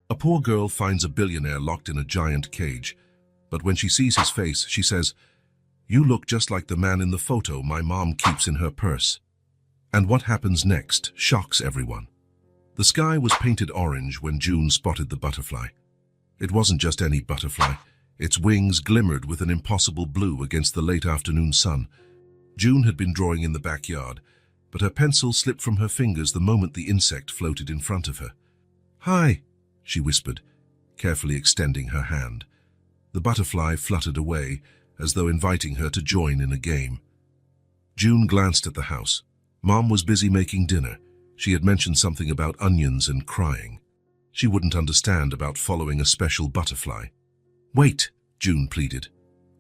A poor girl finds a billionaire locked in a giant cage, but when she sees his face, she says, "You look just like the man in the photo my mom keeps in her purse." And what happens next shocks everyone. The sky was painted orange when June spotted the butterfly. It wasn't just any butterfly. Its wings glimmered with an impossible blue against the late afternoon sun. June had been drawing in the backyard, but her pencil slipped from her fingers the moment the insect floated in front of her. "Hi," she whispered, carefully extending her hand. The butterfly fluttered away, as though inviting her to join in a game. June glanced at the house. Mom was busy making dinner. She had mentioned something about onions and crying. She wouldn't understand about following a special butterfly. "Wait," June pleaded,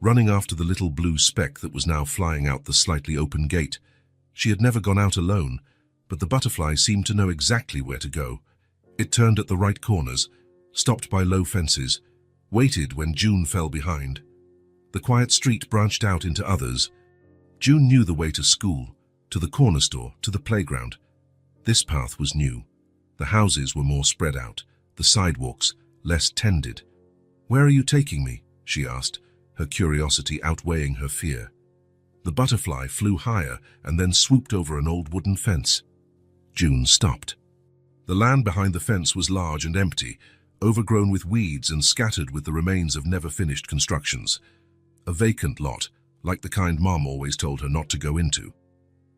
running after the little blue speck that was now flying out the slightly open gate. She had never gone out alone, but the butterfly seemed to know exactly where to go. It turned at the right corners, stopped by low fences, waited when June fell behind. The quiet street branched out into others. June knew the way to school, to the corner store, to the playground. This path was new. The houses were more spread out, the sidewalks less tended. "Where are you taking me?" she asked, her curiosity outweighing her fear. The butterfly flew higher and then swooped over an old wooden fence. June stopped. The land behind the fence was large and empty, overgrown with weeds and scattered with the remains of never-finished constructions. A vacant lot, like the kind Mom always told her not to go into.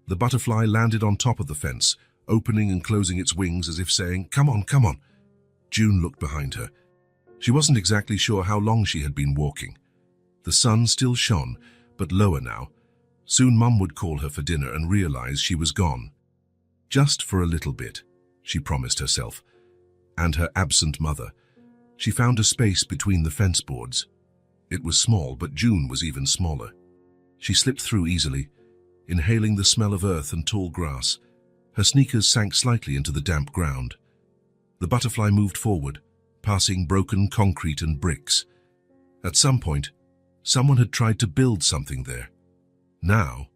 The butterfly landed on top of the fence, opening and closing its wings as if saying, "Come on, come on." June looked behind her. She wasn't exactly sure how long she had been walking. The sun still shone, but lower now. Soon Mum would call her for dinner and realize she was gone. Just for a little bit, she promised herself, and her absent mother. She found a space between the fence boards. It was small, but June was even smaller. She slipped through easily, inhaling the smell of earth and tall grass. Her sneakers sank slightly into the damp ground. The butterfly moved forward, passing broken concrete and bricks. At some point, someone had tried to build something there. Now,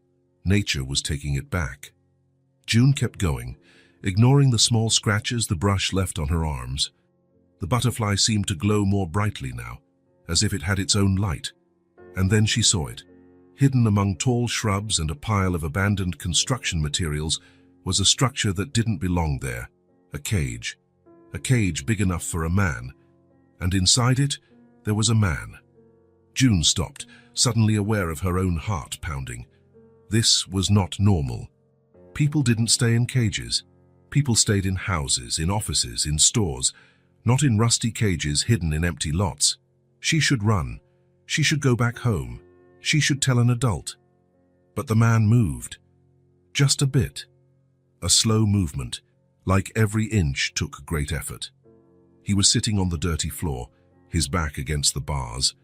nature was taking it back. June kept going, ignoring the small scratches the brush left on her arms. The butterfly seemed to glow more brightly now, as if it had its own light. And then she saw it. Hidden among tall shrubs and a pile of abandoned construction materials was a structure that didn't belong there, a cage. A cage big enough for a man, and inside it, there was a man. June stopped, suddenly aware of her own heart pounding. This was not normal. People didn't stay in cages. People stayed in houses, in offices, in stores, not in rusty cages hidden in empty lots. She should run. She should go back home. She should tell an adult. But the man moved. Just a bit. A slow movement. Like every inch took great effort. He was sitting on the dirty floor, his back against the bars.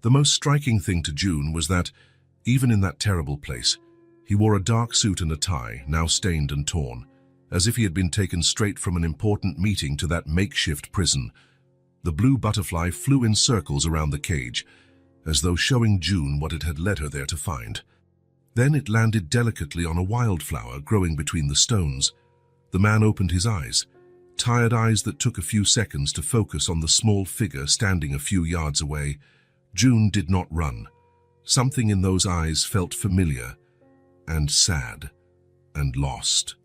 The most striking thing to June was that, even in that terrible place, he wore a dark suit and a tie, now stained and torn, as if he had been taken straight from an important meeting to that makeshift prison. The blue butterfly flew in circles around the cage, as though showing June what it had led her there to find. Then it landed delicately on a wildflower growing between the stones. The man opened his eyes, tired eyes that took a few seconds to focus on the small figure standing a few yards away. June did not run. Something in those eyes felt familiar, and sad, and lost.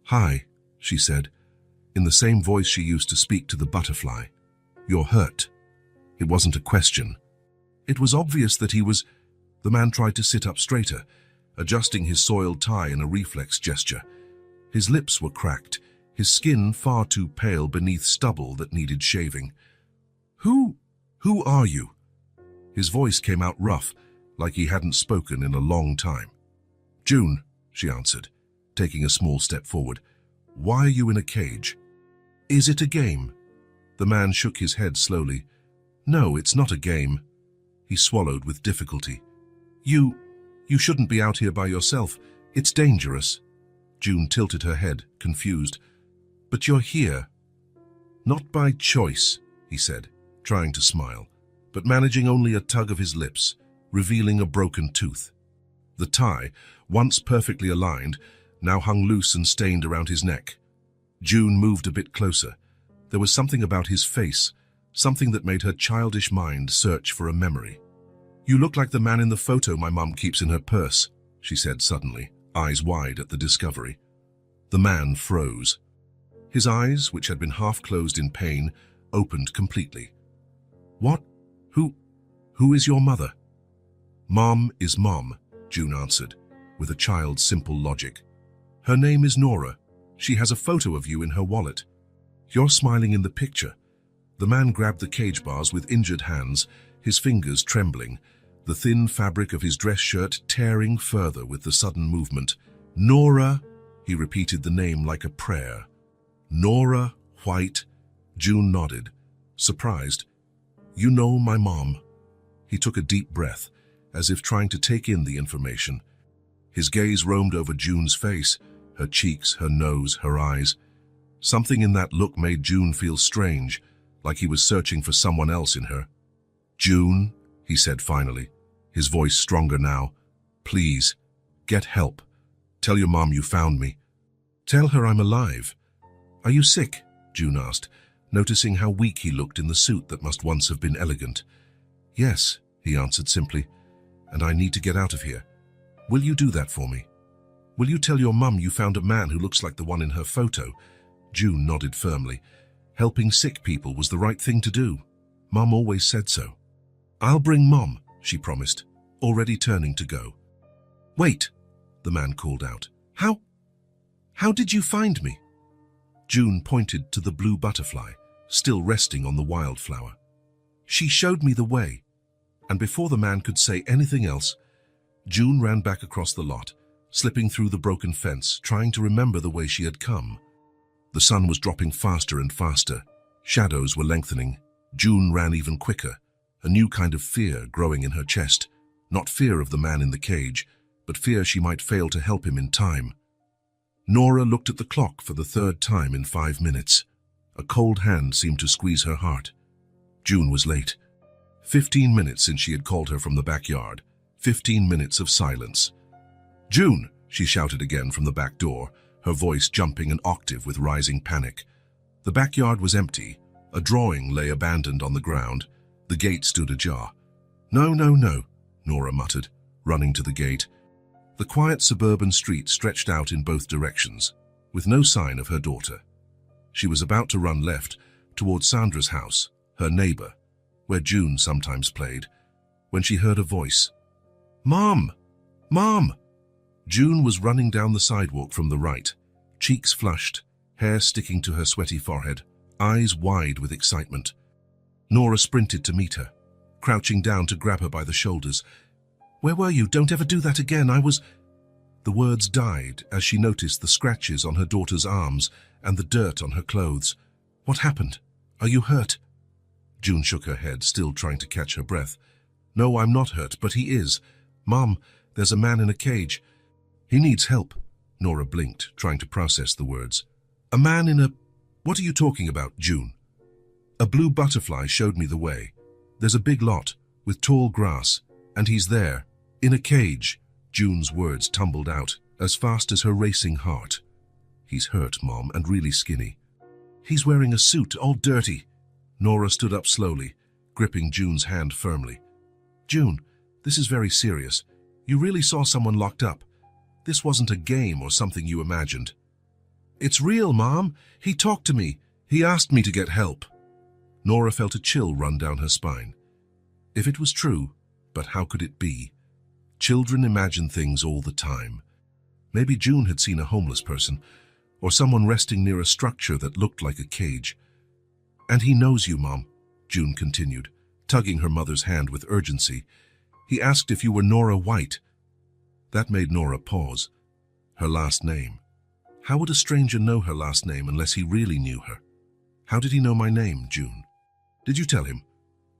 "Hi," she said, in the same voice she used to speak to the butterfly. "You're hurt." It wasn't a question. It was obvious that he was... The man tried to sit up straighter, adjusting his soiled tie in a reflex gesture. His lips were cracked, his skin far too pale beneath stubble that needed shaving. Who are you?" His voice came out rough, like he hadn't spoken in a long time. "June," she answered, taking a small step forward. "Why are you in a cage?" "Is it a game?" The man shook his head slowly. "No, it's not a game." He swallowed with difficulty. You shouldn't be out here by yourself. It's dangerous." June tilted her head, confused. "But you're here." "Not by choice," he said, trying to smile, but managing only a tug of his lips, revealing a broken tooth. The tie, once perfectly aligned, now hung loose and stained around his neck. June moved a bit closer. There was something about his face, something that made her childish mind search for a memory. "You look like the man in the photo my mum keeps in her purse," she said suddenly, eyes wide at the discovery. The man froze. His eyes, which had been half closed in pain, opened completely. "What? Who is your mother?" "Mom is Mom," June answered, with a child's simple logic. "Her name is Nora. She has a photo of you in her wallet. You're smiling in the picture." The man grabbed the cage bars with injured hands, his fingers trembling, the thin fabric of his dress shirt tearing further with the sudden movement. "Nora," he repeated the name like a prayer. "Nora White." June nodded, surprised. "You know my mom." He took a deep breath, as if trying to take in the information. His gaze roamed over June's face, her cheeks, her nose, her eyes. Something in that look made June feel strange, like he was searching for someone else in her. "June," he said finally, his voice stronger now, "please, get help. Tell your mom you found me. Tell her I'm alive." "Are you sick?" June asked, noticing how weak he looked in the suit that must once have been elegant. "Yes," he answered simply, "and I need to get out of here. Will you do that for me? Will you tell your mum you found a man who looks like the one in her photo?" June nodded firmly. Helping sick people was the right thing to do. Mum always said so. "I'll bring Mom," she promised, already turning to go. "Wait," the man called out. How did you find me?" June pointed to the blue butterfly, still resting on the wildflower. "She showed me the way." And before the man could say anything else, June ran back across the lot, slipping through the broken fence, trying to remember the way she had come. The sun was dropping faster and faster. Shadows were lengthening. June ran even quicker, a new kind of fear growing in her chest. Not fear of the man in the cage, but fear she might fail to help him in time. Nora looked at the clock for the third time in 5 minutes. A cold hand seemed to squeeze her heart. June was late. 15 minutes since she had called her from the backyard. 15 minutes of silence. "June!" she shouted again from the back door, her voice jumping an octave with rising panic. The backyard was empty. A drawing lay abandoned on the ground. The gate stood ajar. "No, no, no," Nora muttered, running to the gate. The quiet suburban street stretched out in both directions, with no sign of her daughter. She was about to run left, toward Sandra's house, her neighbor, where June sometimes played, when she heard a voice. "Mom! Mom!" June was running down the sidewalk from the right, cheeks flushed, hair sticking to her sweaty forehead, eyes wide with excitement. Nora sprinted to meet her, crouching down to grab her by the shoulders. "Where were you? Don't ever do that again. I was—" The words died as she noticed the scratches on her daughter's arms and the dirt on her clothes. "What happened? Are you hurt?" June shook her head, still trying to catch her breath. "No, I'm not hurt, but he is. Mom, there's a man in a cage. He needs help." Nora blinked, trying to process the words. "A man in a—" "What are you talking about, June?" "A blue butterfly showed me the way. There's a big lot, with tall grass, and he's there, in a cage." June's words tumbled out, as fast as her racing heart. "He's hurt, Mom, and really skinny. He's wearing a suit, all dirty." Nora stood up slowly, gripping June's hand firmly. "June, this is very serious. You really saw someone locked up. This wasn't a game or something you imagined." "It's real, Mom. He talked to me. He asked me to get help." Nora felt a chill run down her spine. If it was true, but how could it be? Children imagine things all the time. Maybe June had seen a homeless person, or someone resting near a structure that looked like a cage. "And he knows you, Mom," June continued, tugging her mother's hand with urgency. "He asked if you were Nora White." That made Nora pause. Her last name. How would a stranger know her last name unless he really knew her? "How did he know my name, June?" "Did you tell him?"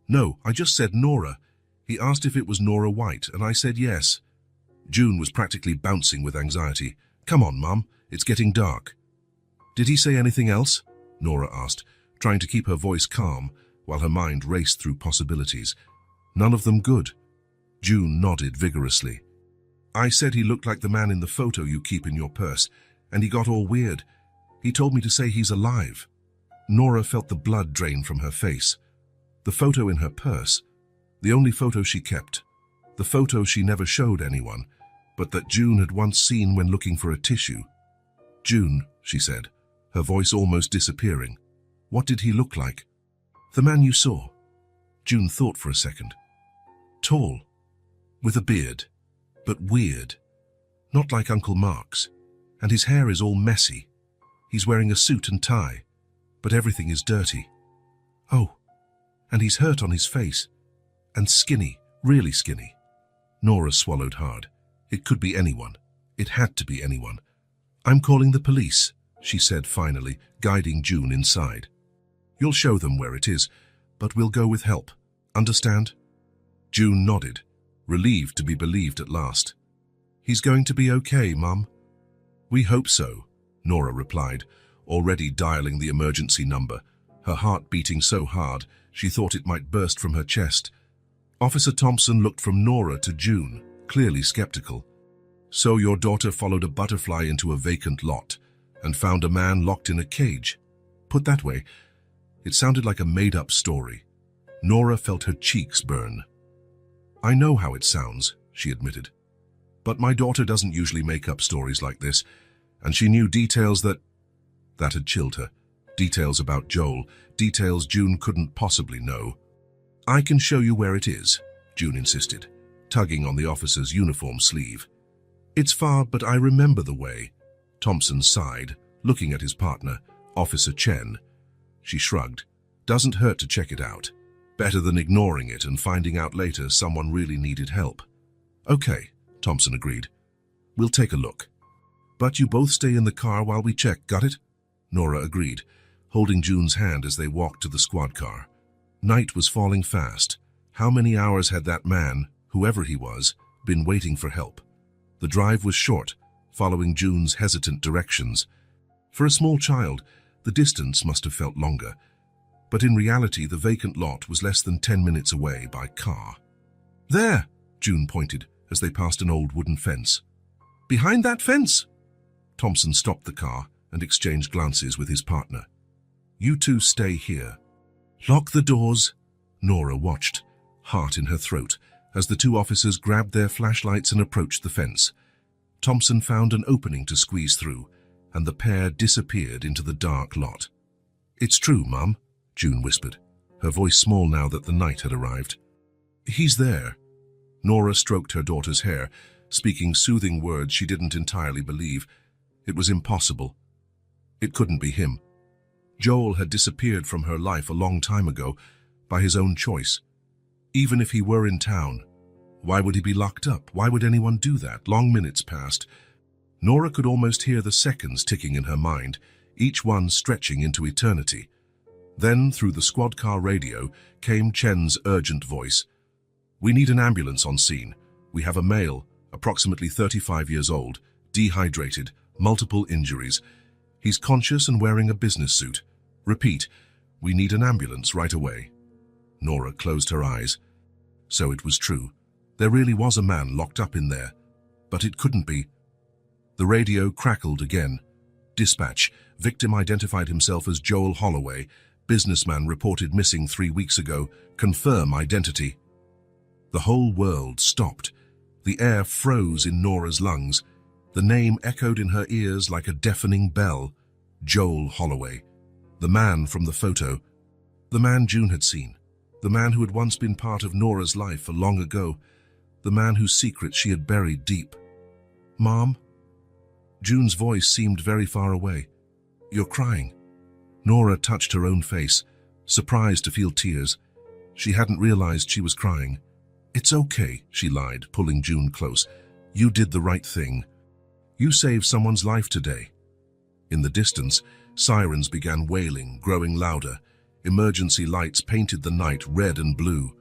"No, I just said Nora. He asked if it was Nora White, and I said yes." June was practically bouncing with anxiety. "Come on, Mum, it's getting dark." "Did he say anything else?" Nora asked, trying to keep her voice calm while her mind raced through possibilities. "None of them good." June nodded vigorously. "I said he looked like the man in the photo you keep in your purse, and he got all weird. He told me to say he's alive." Nora felt the blood drain from her face. The photo in her purse, the only photo she kept, the photo she never showed anyone, but that June had once seen when looking for a tissue. "June," she said, her voice almost disappearing. "What did he look like?" "The man you saw." June thought for a second. "Tall, with a beard, but weird. Not like Uncle Mark's. And his hair is all messy. He's wearing a suit and tie, but everything is dirty. Oh, and he's hurt on his face. And skinny, really skinny." Nora swallowed hard. It could be anyone. It had to be anyone. "I'm calling the police," she said finally, guiding June inside. "You'll show them where it is, but we'll go with help. Understand?" June nodded, relieved to be believed at last. "He's going to be okay, Mum." "We hope so," Nora replied, already dialing the emergency number, her heart beating so hard she thought it might burst from her chest. Officer Thompson looked from Nora to June, clearly skeptical. "So your daughter followed a butterfly into a vacant lot and found a man locked in a cage? Put that way, it sounded like a made-up story." Nora felt her cheeks burn. "I know how it sounds," she admitted. "But my daughter doesn't usually make up stories like this, and she knew details that had chilled her. Details about Joel, details June couldn't possibly know. "I can show you where it is," June insisted, tugging on the officer's uniform sleeve. "It's far, but I remember the way." Thompson sighed, looking at his partner, Officer Chen. She shrugged. "Doesn't hurt to check it out. Better than ignoring it and finding out later someone really needed help." "Okay," Thompson agreed. "We'll take a look. But you both stay in the car while we check, got it?" Nora agreed, holding June's hand as they walked to the squad car. Night was falling fast. How many hours had that man, whoever he was, been waiting for help? The drive was short, following June's hesitant directions. For a small child, the distance must have felt longer. But in reality, the vacant lot was less than 10 minutes away by car. "There," June pointed as they passed an old wooden fence. "Behind that fence." Thompson stopped the car and exchanged glances with his partner. "You two stay here." "Lock the doors." Nora watched, heart in her throat, as the two officers grabbed their flashlights and approached the fence. Thompson found an opening to squeeze through, and the pair disappeared into the dark lot. "It's true, Mum," June whispered, her voice small now that the night had arrived. "He's there." Nora stroked her daughter's hair, speaking soothing words she didn't entirely believe. It was impossible. It couldn't be him. Joel had disappeared from her life a long time ago, by his own choice. Even if he were in town, why would he be locked up? Why would anyone do that? Long minutes passed. Nora could almost hear the seconds ticking in her mind, each one stretching into eternity. Then, through the squad car radio, came Chen's urgent voice. "We need an ambulance on scene. We have a male, approximately 35 years old, dehydrated, multiple injuries. He's conscious and wearing a business suit. Repeat, we need an ambulance right away." Nora closed her eyes. So it was true. There really was a man locked up in there. But it couldn't be. The radio crackled again. "Dispatch. Victim identified himself as Joel Holloway. Businessman reported missing 3 weeks ago. Confirm identity." The whole world stopped. The air froze in Nora's lungs. The name echoed in her ears like a deafening bell. Joel Holloway. The man from the photo. The man June had seen. The man who had once been part of Nora's life long ago. The man whose secret she had buried deep. "Mom?" June's voice seemed very far away. "You're crying." Nora touched her own face, surprised to feel tears. She hadn't realized she was crying. "It's okay," she lied, pulling June close. "You did the right thing. You saved someone's life today." In the distance, sirens began wailing, growing louder. Emergency lights painted the night red and blue.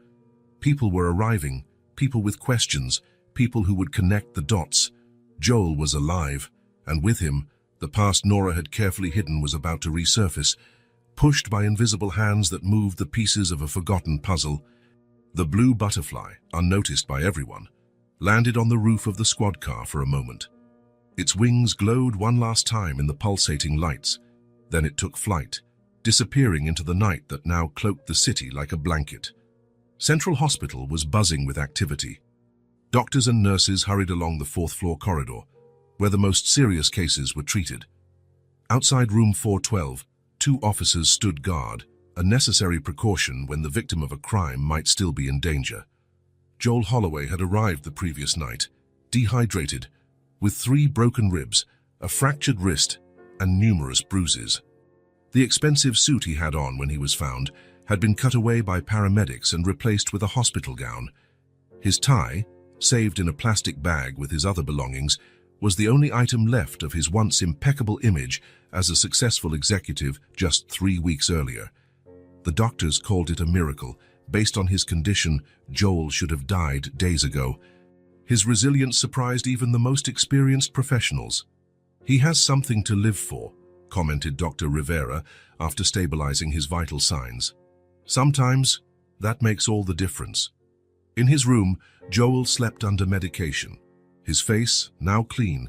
People were arriving, people with questions, people who would connect the dots. Joel was alive, and with him, the past Nora had carefully hidden was about to resurface, pushed by invisible hands that moved the pieces of a forgotten puzzle. The blue butterfly, unnoticed by everyone, landed on the roof of the squad car for a moment. Its wings glowed one last time in the pulsating lights. Then it took flight, disappearing into the night that now cloaked the city like a blanket. Central Hospital was buzzing with activity. Doctors and nurses hurried along the fourth-floor corridor, where the most serious cases were treated. Outside room 412, 2 officers stood guard, a necessary precaution when the victim of a crime might still be in danger. Joel Holloway had arrived the previous night, dehydrated, with 3 broken ribs, a fractured wrist, and numerous bruises. The expensive suit he had on when he was found had been cut away by paramedics and replaced with a hospital gown. His tie, saved in a plastic bag with his other belongings, was the only item left of his once impeccable image as a successful executive just 3 weeks earlier. The doctors called it a miracle. Based on his condition, Joel should have died days ago. His resilience surprised even the most experienced professionals. "He has something to live for," commented Dr. Rivera after stabilizing his vital signs. "Sometimes, that makes all the difference." In his room, Joel slept under medication. His face, now clean,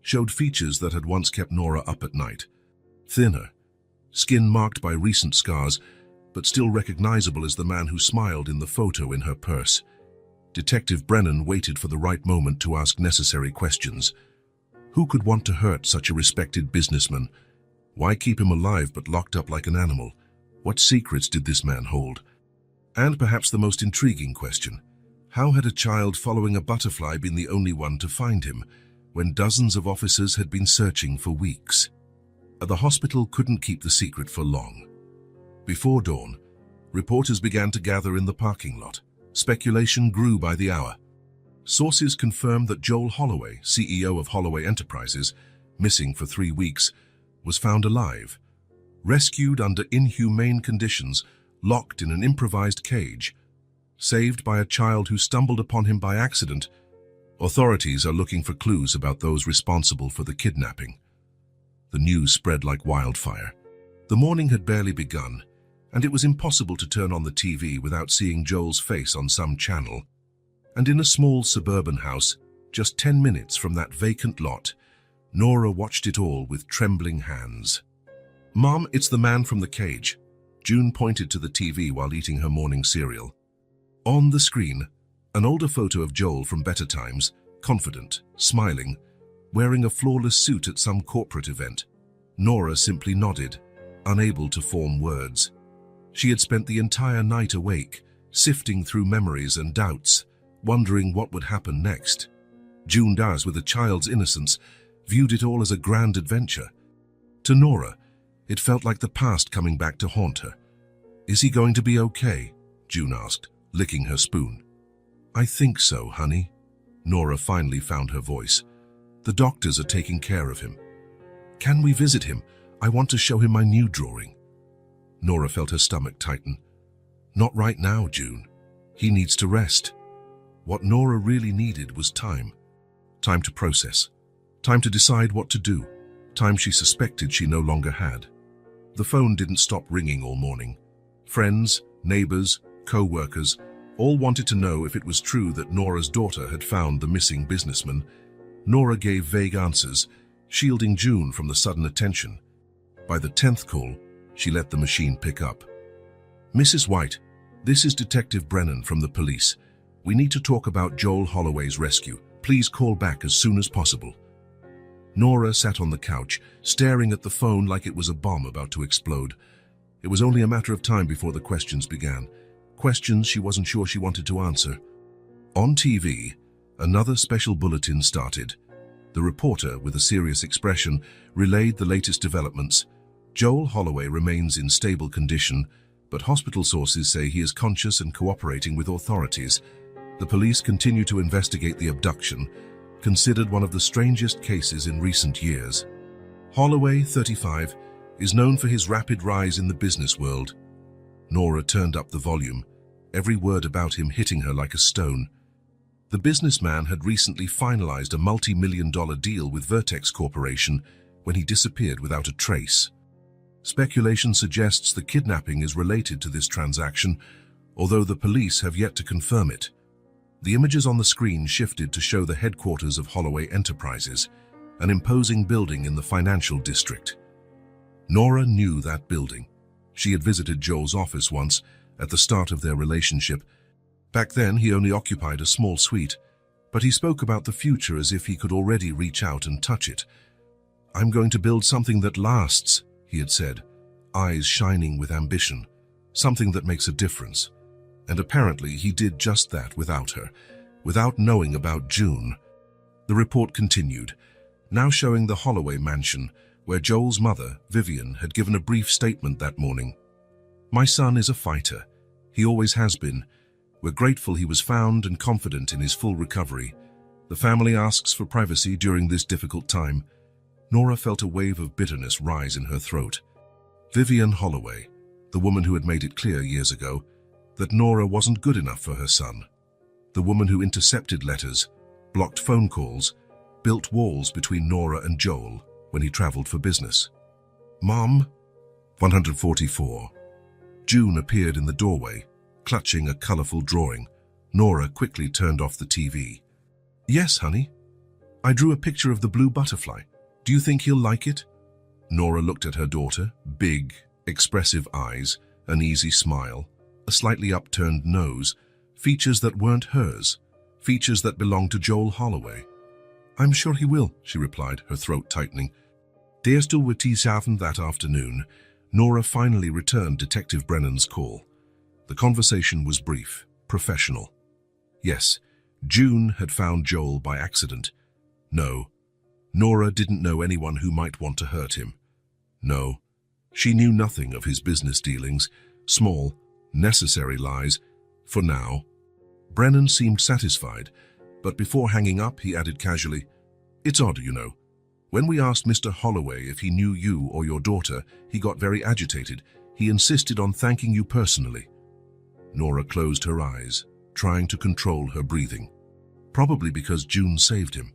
showed features that had once kept Nora up at night. Thinner, skin marked by recent scars, but still recognizable as the man who smiled in the photo in her purse. Detective Brennan waited for the right moment to ask necessary questions. Who could want to hurt such a respected businessman? Why keep him alive but locked up like an animal? What secrets did this man hold? And perhaps the most intriguing question, how had a child following a butterfly been the only one to find him, when dozens of officers had been searching for weeks? The hospital couldn't keep the secret for long. Before dawn, reporters began to gather in the parking lot. Speculation grew by the hour. Sources confirmed that Joel Holloway, CEO of Holloway Enterprises, missing for 3 weeks, was found alive, rescued under inhumane conditions, locked in an improvised cage, saved by a child who stumbled upon him by accident. Authorities are looking for clues about those responsible for the kidnapping. The news spread like wildfire. The morning had barely begun, and it was impossible to turn on the TV without seeing Joel's face on some channel. And in a small suburban house, just 10 minutes from that vacant lot, Nora watched it all with trembling hands. "Mom, it's the man from the cage." June pointed to the TV while eating her morning cereal. On the screen, an older photo of Joel from better times, confident, smiling, wearing a flawless suit at some corporate event. Nora simply nodded, unable to form words. She had spent the entire night awake, sifting through memories and doubts, wondering what would happen next. June Dars, with a child's innocence, viewed it all as a grand adventure. To Nora, it felt like the past coming back to haunt her. "Is he going to be okay?" June asked, licking her spoon. "I think so, honey." Nora finally found her voice. "The doctors are taking care of him." "Can we visit him? I want to show him my new drawing." Nora felt her stomach tighten. "Not right now, June. He needs to rest." What Nora really needed was time. Time to process. Time to decide what to do. Time she suspected she no longer had. The phone didn't stop ringing all morning. Friends, neighbors, co-workers, all wanted to know if it was true that Nora's daughter had found the missing businessman. Nora gave vague answers, shielding June from the sudden attention. By the 10th call, she let the machine pick up. "Mrs. White, this is Detective Brennan from the police. We need to talk about Joel Holloway's rescue. Please call back as soon as possible." Nora sat on the couch, staring at the phone like it was a bomb about to explode. It was only a matter of time before the questions began. Questions she wasn't sure she wanted to answer. On TV, another special bulletin started. The reporter, with a serious expression, relayed the latest developments. Joel Holloway remains in stable condition, but hospital sources say he is conscious and cooperating with authorities. The police continue to investigate the abduction, considered one of the strangest cases in recent years. Holloway, 35, is known for his rapid rise in the business world. Nora turned up the volume, every word about him hitting her like a stone. The businessman had recently finalized a multi-million-dollar deal with Vertex Corporation when he disappeared without a trace. Speculation suggests the kidnapping is related to this transaction, although the police have yet to confirm it. The images on the screen shifted to show the headquarters of Holloway Enterprises, an imposing building in the financial district. Nora knew that building. She had visited Joel's office once, at the start of their relationship. Back then, he only occupied a small suite, but he spoke about the future as if he could already reach out and touch it. "I'm going to build something that lasts," he had said, eyes shining with ambition, something that makes a difference. And apparently he did just that without her, without knowing about June. The report continued, now showing the Holloway mansion, where Joel's mother, Vivian, had given a brief statement that morning. "My son is a fighter. He always has been. We're grateful he was found and confident in his full recovery. The family asks for privacy during this difficult time." Nora felt a wave of bitterness rise in her throat. Vivian Holloway, the woman who had made it clear years ago that Nora wasn't good enough for her son. The woman who intercepted letters, blocked phone calls, built walls between Nora and Joel when he traveled for business. "Mom?" 144. June appeared in the doorway, clutching a colorful drawing. Nora quickly turned off the TV. "Yes, honey. I drew a picture of the blue butterfly. Do you think he'll like it?" Nora looked at her daughter, big, expressive eyes, an easy smile, a slightly upturned nose, features that weren't hers, features that belonged to Joel Holloway. "I'm sure he will," she replied, her throat tightening. Deerstill with Teeshaven that afternoon, Nora finally returned Detective Brennan's call. The conversation was brief, professional. Yes, June had found Joel by accident. No, Nora didn't know anyone who might want to hurt him. No, she knew nothing of his business dealings, small, necessary lies, for now. Brennan seemed satisfied, but before hanging up, he added casually, "It's odd, you know. When we asked Mr. Holloway if he knew you or your daughter, he got very agitated. He insisted on thanking you personally." Nora closed her eyes, trying to control her breathing. "Probably because June saved him."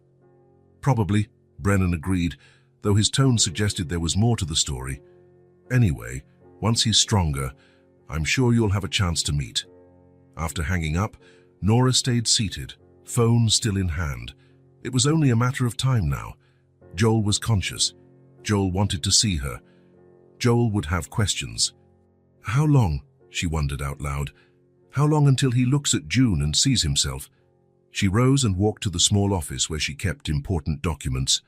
"Probably," Brennan agreed, though his tone suggested there was more to the story. "Anyway, once he's stronger, I'm sure you'll have a chance to meet." After hanging up, Nora stayed seated, phone still in hand. It was only a matter of time now. Joel was conscious. Joel wanted to see her. Joel would have questions. How long, she wondered out loud. How long until he looks at June and sees himself? She rose and walked to the small office where she kept important documents.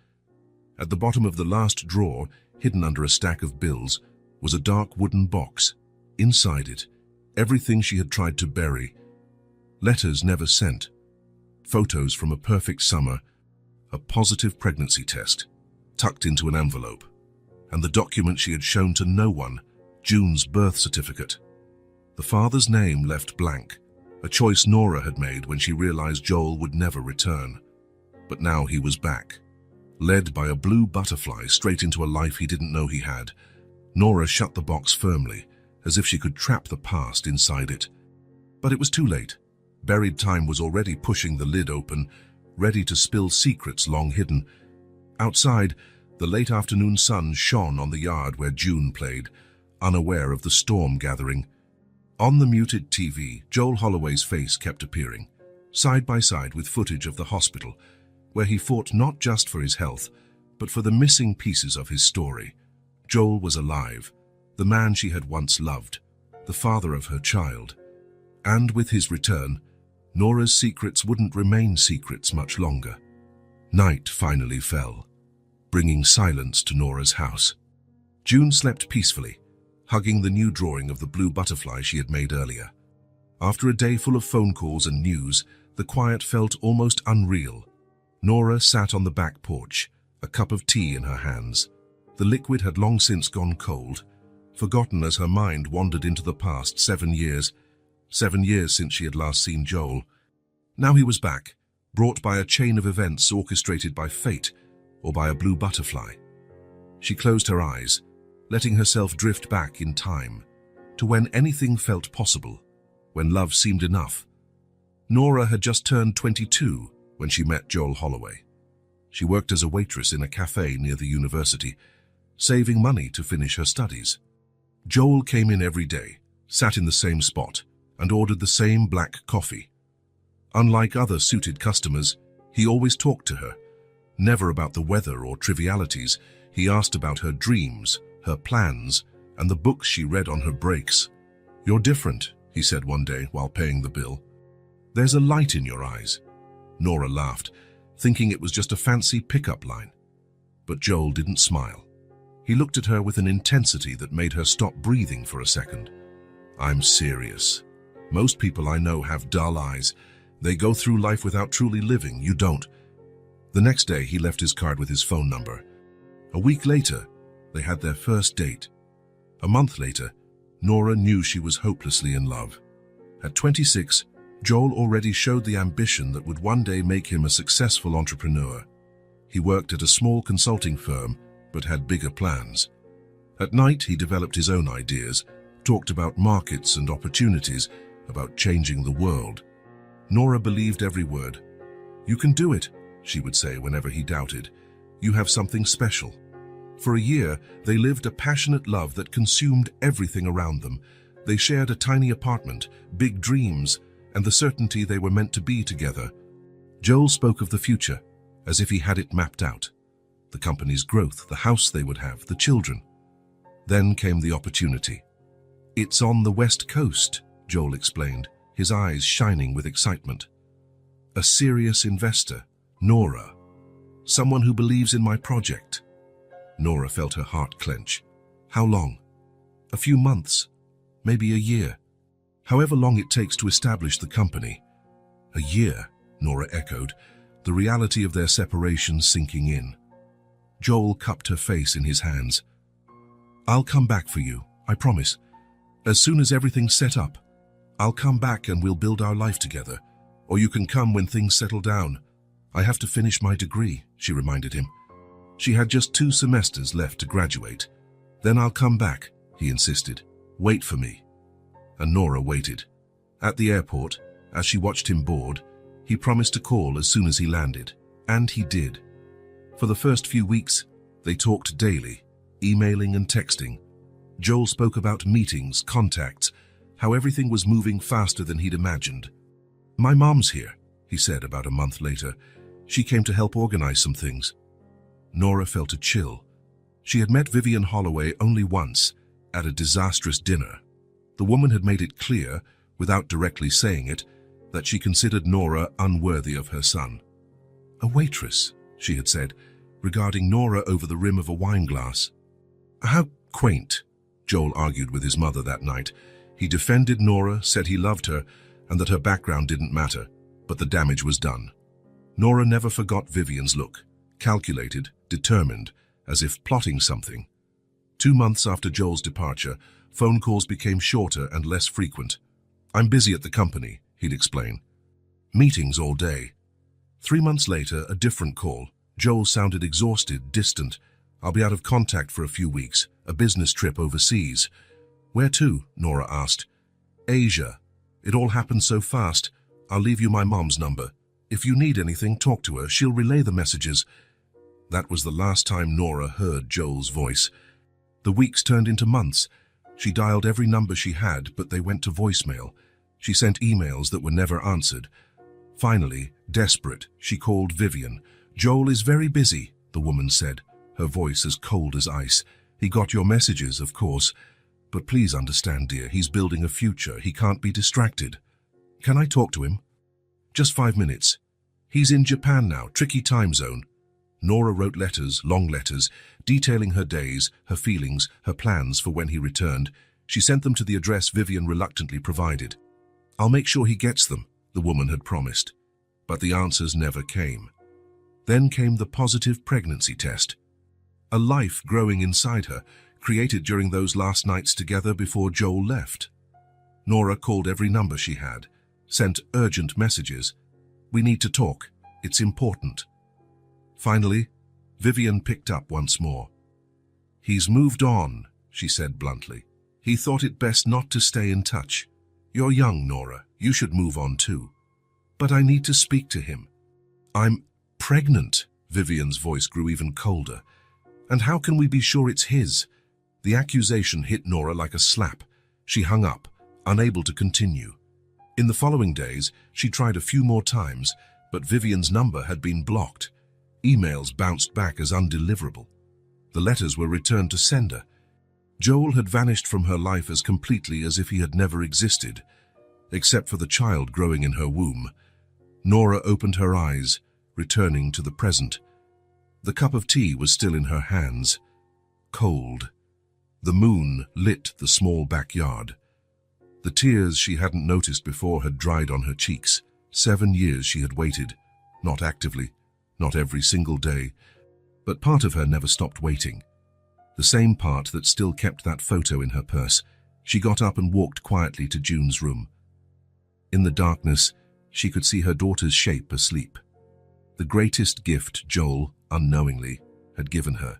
At the bottom of the last drawer, hidden under a stack of bills, was a dark wooden box. Inside it, everything she had tried to bury. Letters never sent. Photos from a perfect summer, a positive pregnancy test, tucked into an envelope, and the document she had shown to no one, June's birth certificate. The father's name left blank, a choice Nora had made when she realized Joel would never return. But now he was back, led by a blue butterfly straight into a life he didn't know he had. Nora shut the box firmly, as if she could trap the past inside it. But it was too late. Buried time was already pushing the lid open, ready to spill secrets long hidden. Outside, the late afternoon sun shone on the yard where June played, unaware of the storm gathering. On the muted TV, Joel Holloway's face kept appearing, side by side with footage of the hospital, where he fought not just for his health, but for the missing pieces of his story. Joel was alive, the man she had once loved, the father of her child. And with his return, Nora's secrets wouldn't remain secrets much longer. Night finally fell, bringing silence to Nora's house. June slept peacefully, hugging the new drawing of the blue butterfly she had made earlier. After a day full of phone calls and news, the quiet felt almost unreal. Nora sat on the back porch, a cup of tea in her hands. The liquid had long since gone cold, forgotten as her mind wandered into the past 7 years. 7 years since she had last seen Joel. Now he was back, brought by a chain of events orchestrated by fate or by a blue butterfly. She closed her eyes, letting herself drift back in time, to when anything felt possible, when love seemed enough. Nora had just turned 22 when she met Joel Holloway. She worked as a waitress in a cafe near the university, saving money to finish her studies. Joel came in every day, sat in the same spot, and ordered the same black coffee. Unlike other suited customers, he always talked to her, never about the weather or trivialities. He asked about her dreams, her plans, and the books she read on her breaks. "You're different," he said one day while paying the bill. "There's a light in your eyes." Nora laughed, thinking it was just a fancy pickup line. But Joel didn't smile. He looked at her with an intensity that made her stop breathing for a second. "I'm serious. Most people I know have dull eyes. They go through life without truly living. You don't." The next day, he left his card with his phone number. A week later, they had their first date. A month later, Nora knew she was hopelessly in love. At 26, Joel already showed the ambition that would one day make him a successful entrepreneur. He worked at a small consulting firm, but had bigger plans. At night, he developed his own ideas, talked about markets and opportunities, about changing the world. Nora believed every word. "You can do it," she would say whenever he doubted. "You have something special." For a year, they lived a passionate love that consumed everything around them. They shared a tiny apartment, big dreams, and the certainty they were meant to be together. Joel spoke of the future, as if he had it mapped out. The company's growth, the house they would have, the children. Then came the opportunity. "It's on the West Coast," Joel explained, his eyes shining with excitement. "A serious investor, Nora. Someone who believes in my project." Nora felt her heart clench. How long? A few months, maybe a year. However long it takes to establish the company. "A year," Nora echoed, the reality of their separation sinking in. Joel cupped her face in his hands. "I'll come back for you, I promise. As soon as everything's set up, I'll come back and we'll build our life together. Or you can come when things settle down. I have to finish my degree," she reminded him. She had just 2 semesters left to graduate. "Then I'll come back," he insisted. "Wait for me." And Nora waited. At the airport, as she watched him board, he promised to call as soon as he landed. And he did. For the first few weeks, they talked daily, emailing and texting. Joel spoke about meetings, contacts, how everything was moving faster than he'd imagined. "My mom's here," he said about a month later. "She came to help organize some things." Nora felt a chill. She had met Vivian Holloway only once, at a disastrous dinner. The woman had made it clear, without directly saying it, that she considered Nora unworthy of her son. "A waitress," she had said, regarding Nora over the rim of a wine glass. How quaint, Joel argued with his mother that night. He defended Nora, said he loved her, and that her background didn't matter, but the damage was done. Nora never forgot Vivian's look, calculated, determined, as if plotting something. 2 months after Joel's departure, phone calls became shorter and less frequent. "I'm busy at the company," he'd explain. "Meetings all day." 3 months later, a different call. Joel sounded exhausted, distant. "I'll be out of contact for a few weeks, a business trip overseas." "Where to?" Nora asked. "Asia. It all happened so fast. I'll leave you my mom's number. If you need anything, talk to her. She'll relay the messages." That was the last time Nora heard Joel's voice. The weeks turned into months. She dialed every number she had, but they went to voicemail. She sent emails that were never answered. Finally, desperate, she called Vivian. "Joel is very busy," the woman said, her voice as cold as ice. "He got your messages, of course. But please understand, dear, he's building a future. He can't be distracted." "Can I talk to him?" "Just 5 minutes. He's in Japan now, tricky time zone." Nora wrote letters, long letters, detailing her days, her feelings, her plans for when he returned. She sent them to the address Vivian reluctantly provided. "I'll make sure he gets them," the woman had promised. But the answers never came. Then came the positive pregnancy test. A life growing inside her, created during those last nights together before Joel left. Nora called every number she had, sent urgent messages. "We need to talk. It's important." Finally, Vivian picked up once more. "He's moved on," she said bluntly. "He thought it best not to stay in touch. You're young, Nora. You should move on too." "But I need to speak to him." "I'm pregnant." Vivian's voice grew even colder. "And how can we be sure it's his?" The accusation hit Nora like a slap. She hung up, unable to continue. In the following days, she tried a few more times, but Vivian's number had been blocked. Emails bounced back as undeliverable. The letters were returned to sender. Joel had vanished from her life as completely as if he had never existed, except for the child growing in her womb. Nora opened her eyes, returning to the present. The cup of tea was still in her hands, cold. The moon lit the small backyard. The tears she hadn't noticed before had dried on her cheeks. 7 years she had waited, not actively, not every single day, but part of her never stopped waiting. The same part that still kept that photo in her purse. She got up and walked quietly to June's room. In the darkness, she could see her daughter's shape asleep. The greatest gift Joel, unknowingly, had given her.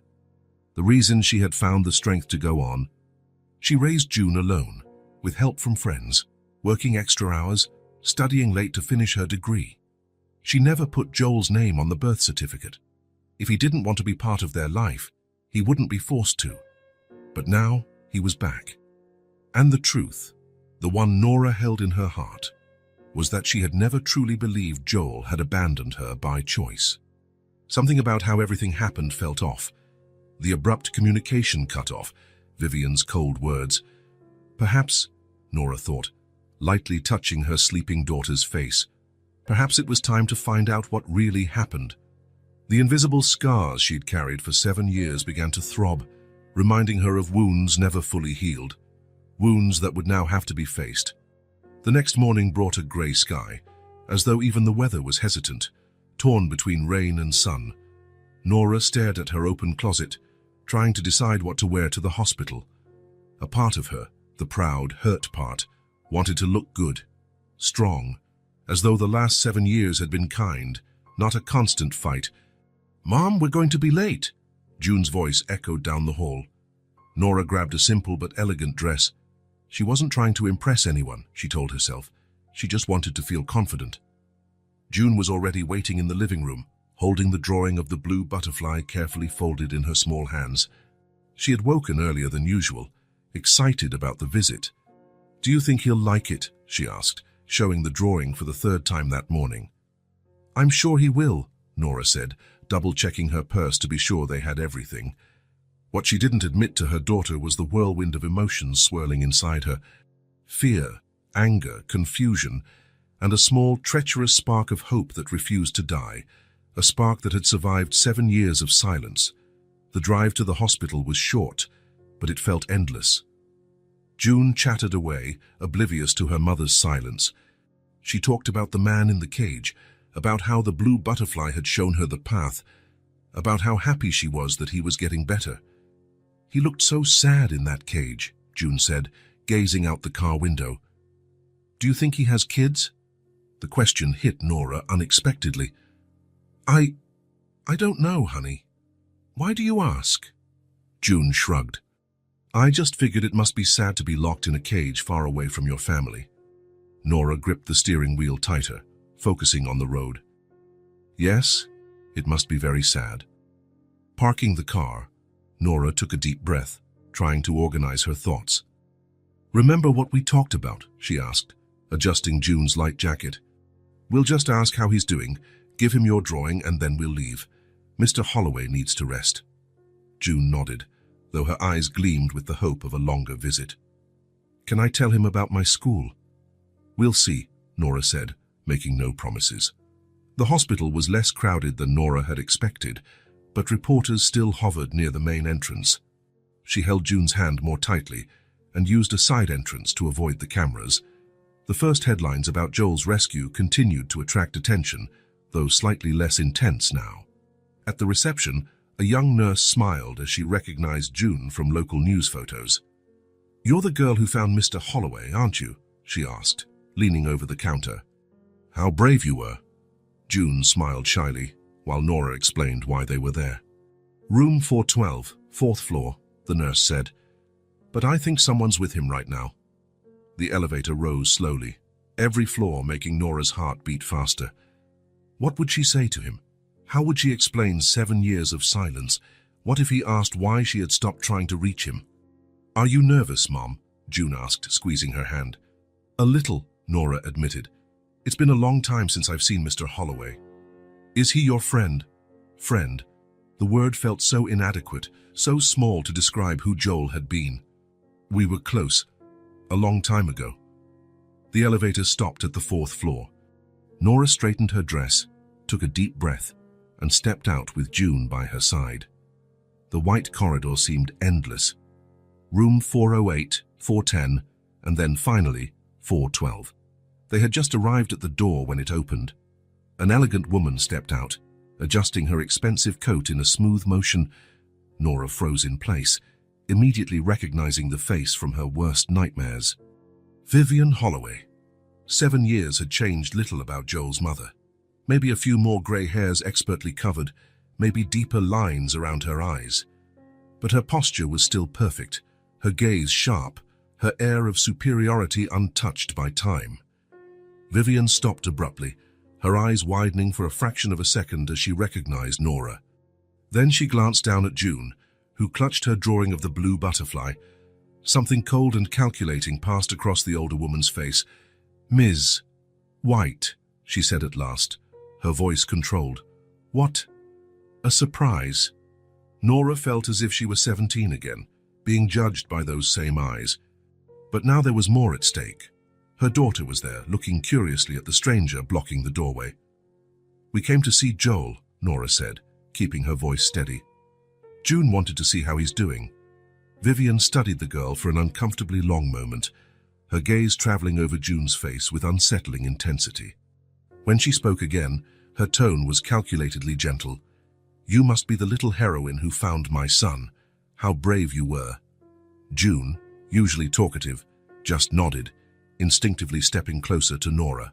The reason she had found the strength to go on. She raised June alone, with help from friends, working extra hours, studying late to finish her degree. She never put Joel's name on the birth certificate. If he didn't want to be part of their life, he wouldn't be forced to. But now he was back. And the truth, the one Nora held in her heart, was that she had never truly believed Joel had abandoned her by choice. Something about how everything happened felt off. The abrupt communication cut off, Vivian's cold words. Perhaps, Nora thought, lightly touching her sleeping daughter's face, perhaps it was time to find out what really happened. The invisible scars she'd carried for 7 years began to throb, reminding her of wounds never fully healed, wounds that would now have to be faced. The next morning brought a grey sky, as though even the weather was hesitant, torn between rain and sun. Nora stared at her open closet, trying to decide what to wear to the hospital. A part of her, the proud, hurt part, wanted to look good, strong, as though the last 7 years had been kind, not a constant fight. "Mom, we're going to be late," June's voice echoed down the hall. Nora grabbed a simple but elegant dress. She wasn't trying to impress anyone, she told herself. She just wanted to feel confident. June was already waiting in the living room, holding the drawing of the blue butterfly carefully folded in her small hands. She had woken earlier than usual, excited about the visit. "Do you think he'll like it?" she asked, showing the drawing for the 3rd time that morning. "I'm sure he will," Nora said, double-checking her purse to be sure they had everything. What she didn't admit to her daughter was the whirlwind of emotions swirling inside her. Fear, anger, confusion, and a small, treacherous spark of hope that refused to die, a spark that had survived 7 years of silence. The drive to the hospital was short, but it felt endless. June chattered away, oblivious to her mother's silence. She talked about the man in the cage, about how the blue butterfly had shown her the path, about how happy she was that he was getting better. "He looked so sad in that cage," June said, gazing out the car window. "Do you think he has kids?" The question hit Nora unexpectedly. I don't know, honey. Why do you ask?" June shrugged. "I just figured it must be sad to be locked in a cage far away from your family." Nora gripped the steering wheel tighter, focusing on the road. "Yes, it must be very sad." Parking the car, Nora took a deep breath, trying to organize her thoughts. "Remember what we talked about?" she asked, adjusting June's light jacket. "We'll just ask how he's doing, give him your drawing, and then we'll leave. Mr. Holloway needs to rest." June nodded, though her eyes gleamed with the hope of a longer visit. "Can I tell him about my school?" "We'll see," Nora said, making no promises. The hospital was less crowded than Nora had expected, but reporters still hovered near the main entrance. She held June's hand more tightly and used a side entrance to avoid the cameras. The first headlines about Joel's rescue continued to attract attention, though slightly less intense now. At the reception, a young nurse smiled as she recognized June from local news photos. "You're the girl who found Mr. Holloway, aren't you?" she asked, leaning over the counter. "How brave you were." June smiled shyly, while Nora explained why they were there. "Room 412, 4th floor," the nurse said. "But I think someone's with him right now." The elevator rose slowly, every floor making Nora's heart beat faster. What would she say to him? How would she explain 7 years of silence? What if he asked why she had stopped trying to reach him? "Are you nervous, Mom?" June asked, squeezing her hand. "A little," Nora admitted. "It's been a long time since I've seen Mr. Holloway." "Is he your friend?" Friend. The word felt so inadequate, so small to describe who Joel had been. We were close, a long time ago. The elevator stopped at the 4th floor. Nora straightened her dress, took a deep breath, and stepped out with June by her side. The white corridor seemed endless. Room 408, 410, and then finally 412. They had just arrived at the door when it opened. An elegant woman stepped out, adjusting her expensive coat in a smooth motion. Nora froze in place, immediately recognizing the face from her worst nightmares. Vivian Holloway. 7 years had changed little about Joel's mother. Maybe a few more grey hairs expertly covered, maybe deeper lines around her eyes. But her posture was still perfect, her gaze sharp, her air of superiority untouched by time. Vivian stopped abruptly, her eyes widening for a fraction of a second as she recognized Nora. Then she glanced down at June, who clutched her drawing of the blue butterfly. Something cold and calculating passed across the older woman's face. "Ms. White," she said at last, her voice controlled. "What a surprise." Nora felt as if she was 17 again, being judged by those same eyes. But now there was more at stake. Her daughter was there, looking curiously at the stranger blocking the doorway. "We came to see Joel," Nora said, keeping her voice steady. June wanted to see how he's doing. Vivian studied the girl for an uncomfortably long moment, her gaze traveling over June's face with unsettling intensity. When she spoke again, her tone was calculatedly gentle. "You must be the little heroine who found my son. How brave you were." June, usually talkative, just nodded, instinctively stepping closer to Nora.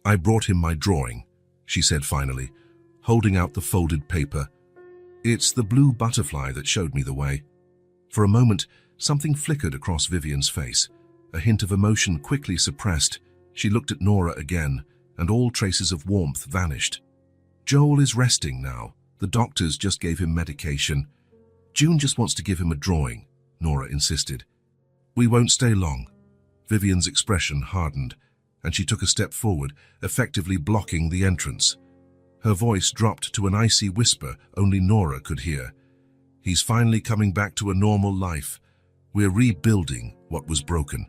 "I brought him my drawing," she said finally, holding out the folded paper. "It's the blue butterfly that showed me the way." For a moment, something flickered across Vivian's face, a hint of emotion quickly suppressed. She looked at Nora again, and all traces of warmth vanished. "Joel is resting now. The doctors just gave him medication. June just wants to give him a drawing," Nora insisted. "We won't stay long." Vivian's expression hardened, and she took a step forward, effectively blocking the entrance. Her voice dropped to an icy whisper only Nora could hear. "He's finally coming back to a normal life. We're rebuilding what was broken."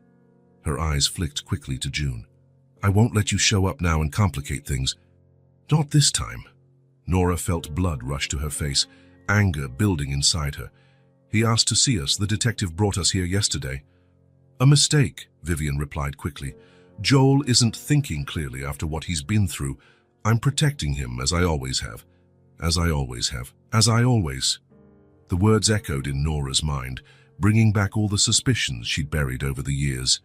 Her eyes flicked quickly to June. "I won't let you show up now and complicate things." "Not this time." Nora felt blood rush to her face, anger building inside her. "He asked to see us. The detective brought us here yesterday." "A mistake," Vivian replied quickly. "Joel isn't thinking clearly after what he's been through. I'm protecting him, as I always have. As I always have. As I always." The words echoed in Nora's mind, bringing back all the suspicions she'd buried over the years.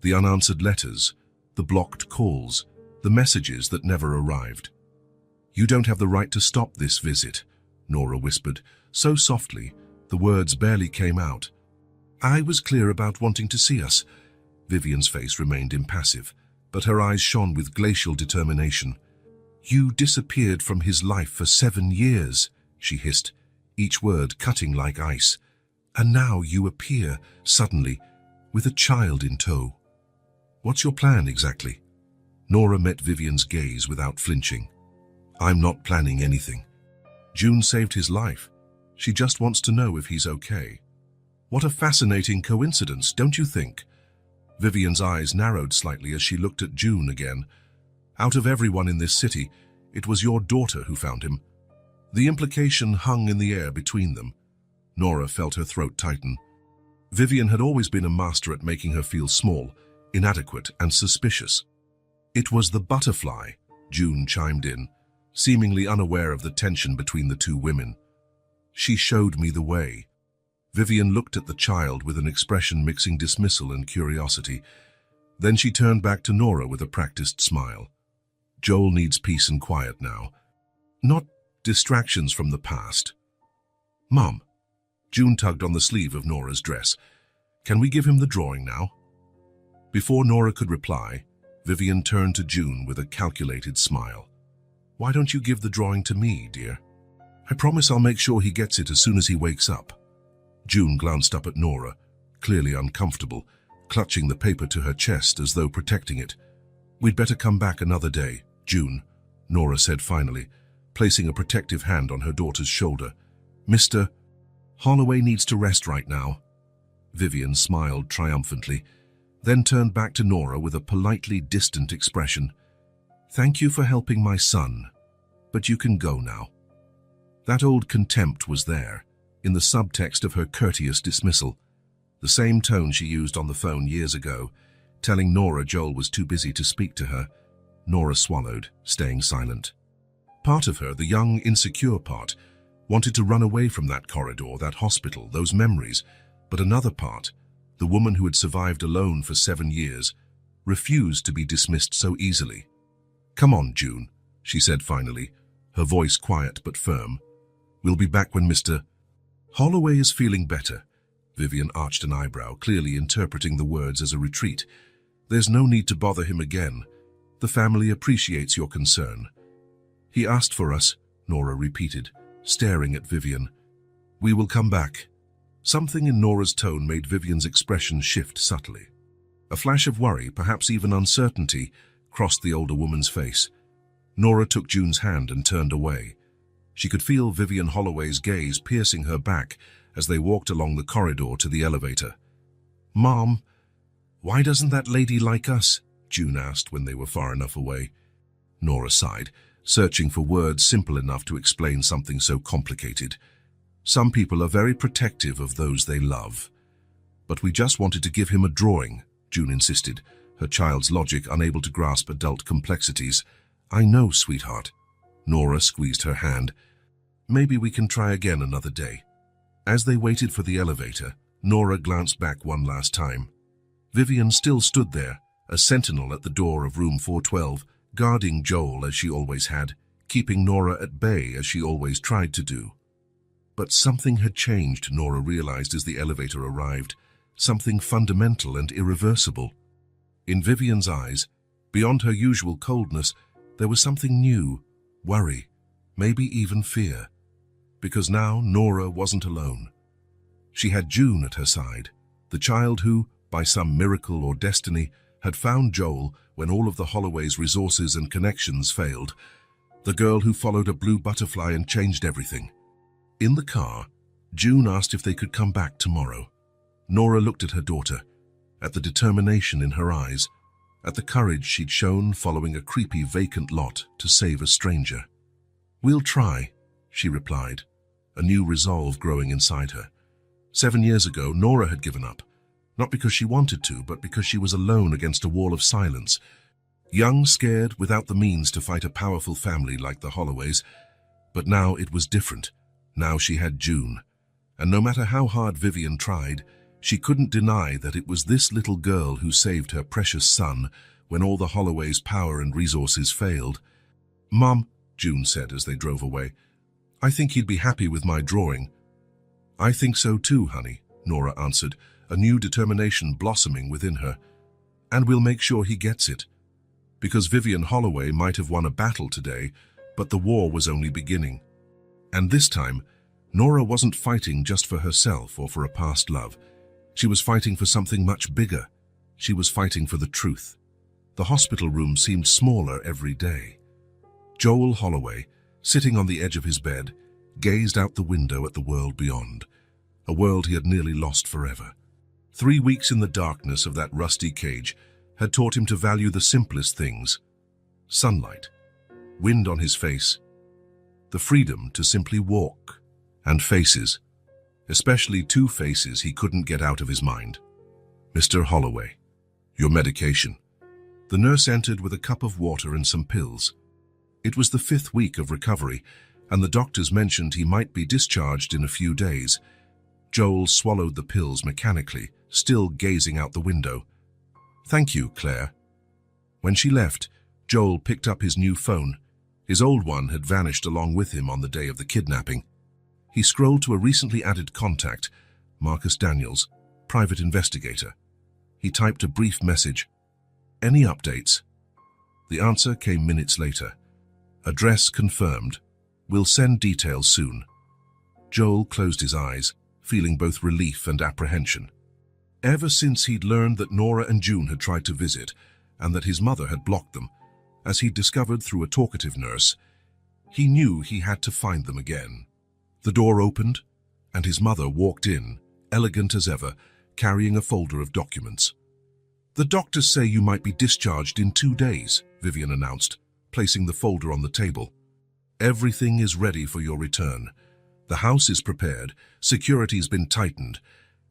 The unanswered letters, the blocked calls, the messages that never arrived. "You don't have the right to stop this visit," Nora whispered, so softly the words barely came out. "I was clear about wanting to see us." Vivian's face remained impassive, but her eyes shone with glacial determination. "You disappeared from his life for 7 years," she hissed, each word cutting like ice. "And now you appear, suddenly, with a child in tow. What's your plan exactly?" Nora met Vivian's gaze without flinching. "I'm not planning anything. June saved his life. She just wants to know if he's okay." "What a fascinating coincidence, don't you think?" Vivian's eyes narrowed slightly as she looked at June again. "Out of everyone in this city, it was your daughter who found him." The implication hung in the air between them. Nora felt her throat tighten. Vivian had always been a master at making her feel small, inadequate, and suspicious. "It was the butterfly," June chimed in, seemingly unaware of the tension between the two women. "She showed me the way." Vivian looked at the child with an expression mixing dismissal and curiosity. Then she turned back to Nora with a practiced smile. "Joel needs peace and quiet now. Not distractions from the past." "Mom," June tugged on the sleeve of Nora's dress, "can we give him the drawing now?" Before Nora could reply, Vivian turned to June with a calculated smile. "Why don't you give the drawing to me, dear? I promise I'll make sure he gets it as soon as he wakes up." June glanced up at Nora, clearly uncomfortable, clutching the paper to her chest as though protecting it. "We'd better come back another day, June," Nora said finally, placing a protective hand on her daughter's shoulder. "Mr. Holloway needs to rest right now." Vivian smiled triumphantly, then turned back to Nora with a politely distant expression. "Thank you for helping my son, but you can go now." That old contempt was there, in the subtext of her courteous dismissal, the same tone she used on the phone years ago, telling Nora Joel was too busy to speak to her. Nora swallowed, staying silent. Part of her, the young, insecure part, wanted to run away from that corridor, that hospital, those memories, but another part, the woman who had survived alone for 7 years, refused to be dismissed so easily. "Come on, June," she said finally, her voice quiet but firm. "We'll be back when Mr. Holloway is feeling better." Vivian arched an eyebrow, clearly interpreting the words as a retreat. "There's no need to bother him again. The family appreciates your concern." "He asked for us," Nora repeated, staring at Vivian. "We will come back." Something in Nora's tone made Vivian's expression shift subtly. A flash of worry, perhaps even uncertainty, crossed the older woman's face. Nora took June's hand and turned away. She could feel Vivian Holloway's gaze piercing her back as they walked along the corridor to the elevator. "Mom, why doesn't that lady like us?" June asked when they were far enough away. Nora sighed, searching for words simple enough to explain something so complicated. "Some people are very protective of those they love." "But we just wanted to give him a drawing," June insisted, her child's logic unable to grasp adult complexities. "I know, sweetheart." Nora squeezed her hand. "Maybe we can try again another day." As they waited for the elevator, Nora glanced back one last time. Vivian still stood there, a sentinel at the door of room 412, guarding Joel as she always had, keeping Nora at bay as she always tried to do. But something had changed, Nora realized as the elevator arrived, something fundamental and irreversible. In Vivian's eyes, beyond her usual coldness, there was something new, worry, maybe even fear. Because now Nora wasn't alone. She had June at her side, the child who, by some miracle or destiny, had found Joel when all of the Holloway's resources and connections failed, the girl who followed a blue butterfly and changed everything. In the car, June asked if they could come back tomorrow. Nora looked at her daughter, at the determination in her eyes, at the courage she'd shown following a creepy vacant lot to save a stranger. "We'll try," she replied, a new resolve growing inside her. 7 years ago, Nora had given up, not because she wanted to, but because she was alone against a wall of silence. Young, scared, without the means to fight a powerful family like the Holloways. But now it was different. Now she had June. And no matter how hard Vivian tried, she couldn't deny that it was this little girl who saved her precious son when all the Holloways' power and resources failed. "Mom," June said as they drove away, "I think he'd be happy with my drawing." "I think so too, honey," Nora answered, a new determination blossoming within her. "And we'll make sure he gets it." Because Vivian Holloway might have won a battle today, but the war was only beginning. And this time, Nora wasn't fighting just for herself or for a past love. She was fighting for something much bigger. She was fighting for the truth. The hospital room seemed smaller every day. Joel Holloway, sitting on the edge of his bed, gazed out the window at the world beyond, a world he had nearly lost forever. 3 weeks in the darkness of that rusty cage had taught him to value the simplest things: sunlight, wind on his face, the freedom to simply walk, and faces, especially 2 faces he couldn't get out of his mind. "Mr. Holloway, your medication." The nurse entered with a cup of water and some pills. It was the 5th week of recovery, and the doctors mentioned he might be discharged in a few days. Joel swallowed the pills mechanically, still gazing out the window. "Thank you, Claire." When she left, Joel picked up his new phone. His old one had vanished along with him on the day of the kidnapping. He scrolled to a recently added contact, Marcus Daniels, private investigator. He typed a brief message. "Any updates?" The answer came minutes later. "Address confirmed. We'll send details soon." Joel closed his eyes, feeling both relief and apprehension. Ever since he'd learned that Nora and June had tried to visit, and that his mother had blocked them, as he'd discovered through a talkative nurse, he knew he had to find them again. The door opened, and his mother walked in, elegant as ever, carrying a folder of documents. "The doctors say you might be discharged in 2 days," Vivian announced, placing the folder on the table. "Everything is ready for your return. The house is prepared, security's been tightened,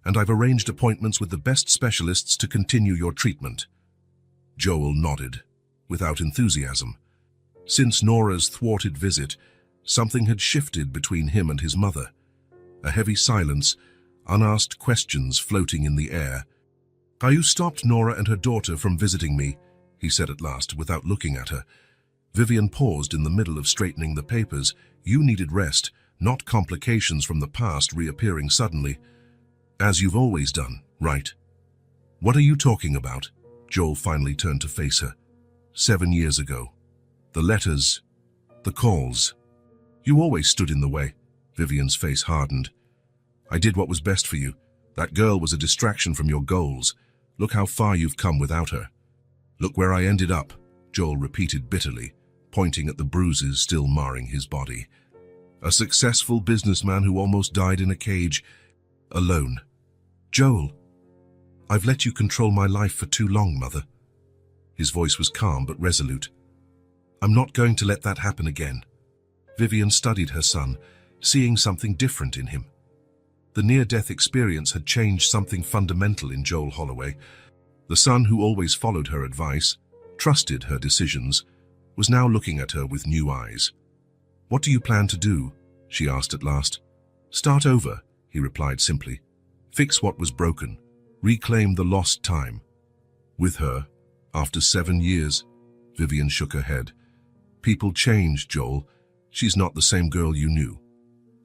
and I've arranged appointments with the best specialists to continue your treatment." Joel nodded, without enthusiasm. Since Nora's thwarted visit, something had shifted between him and his mother. A heavy silence, unasked questions floating in the air. "You stopped Nora and her daughter from visiting me," he said at last, without looking at her. Vivian paused in the middle of straightening the papers. "You needed rest, not complications from the past reappearing suddenly. As you've always done, right?" "What are you talking about?" Joel finally turned to face her. 7 years ago. The letters, the calls. "You always stood in the way." Vivian's face hardened. "I did what was best for you. That girl was a distraction from your goals. Look how far you've come without her." "Look where I ended up," Joel repeated bitterly, pointing at the bruises still marring his body. "A successful businessman who almost died in a cage, alone." "Joel, I've let you control my life for too long, Mother." His voice was calm but resolute. "I'm not going to let that happen again." Vivian studied her son, seeing something different in him. The near-death experience had changed something fundamental in Joel Holloway. The son who always followed her advice, trusted her decisions, was now looking at her with new eyes. "What do you plan to do?" she asked at last. "Start over," he replied simply. "Fix what was broken. Reclaim the lost time." "With her, after 7 years?" Vivian shook her head. "People change, Joel. She's not the same girl you knew."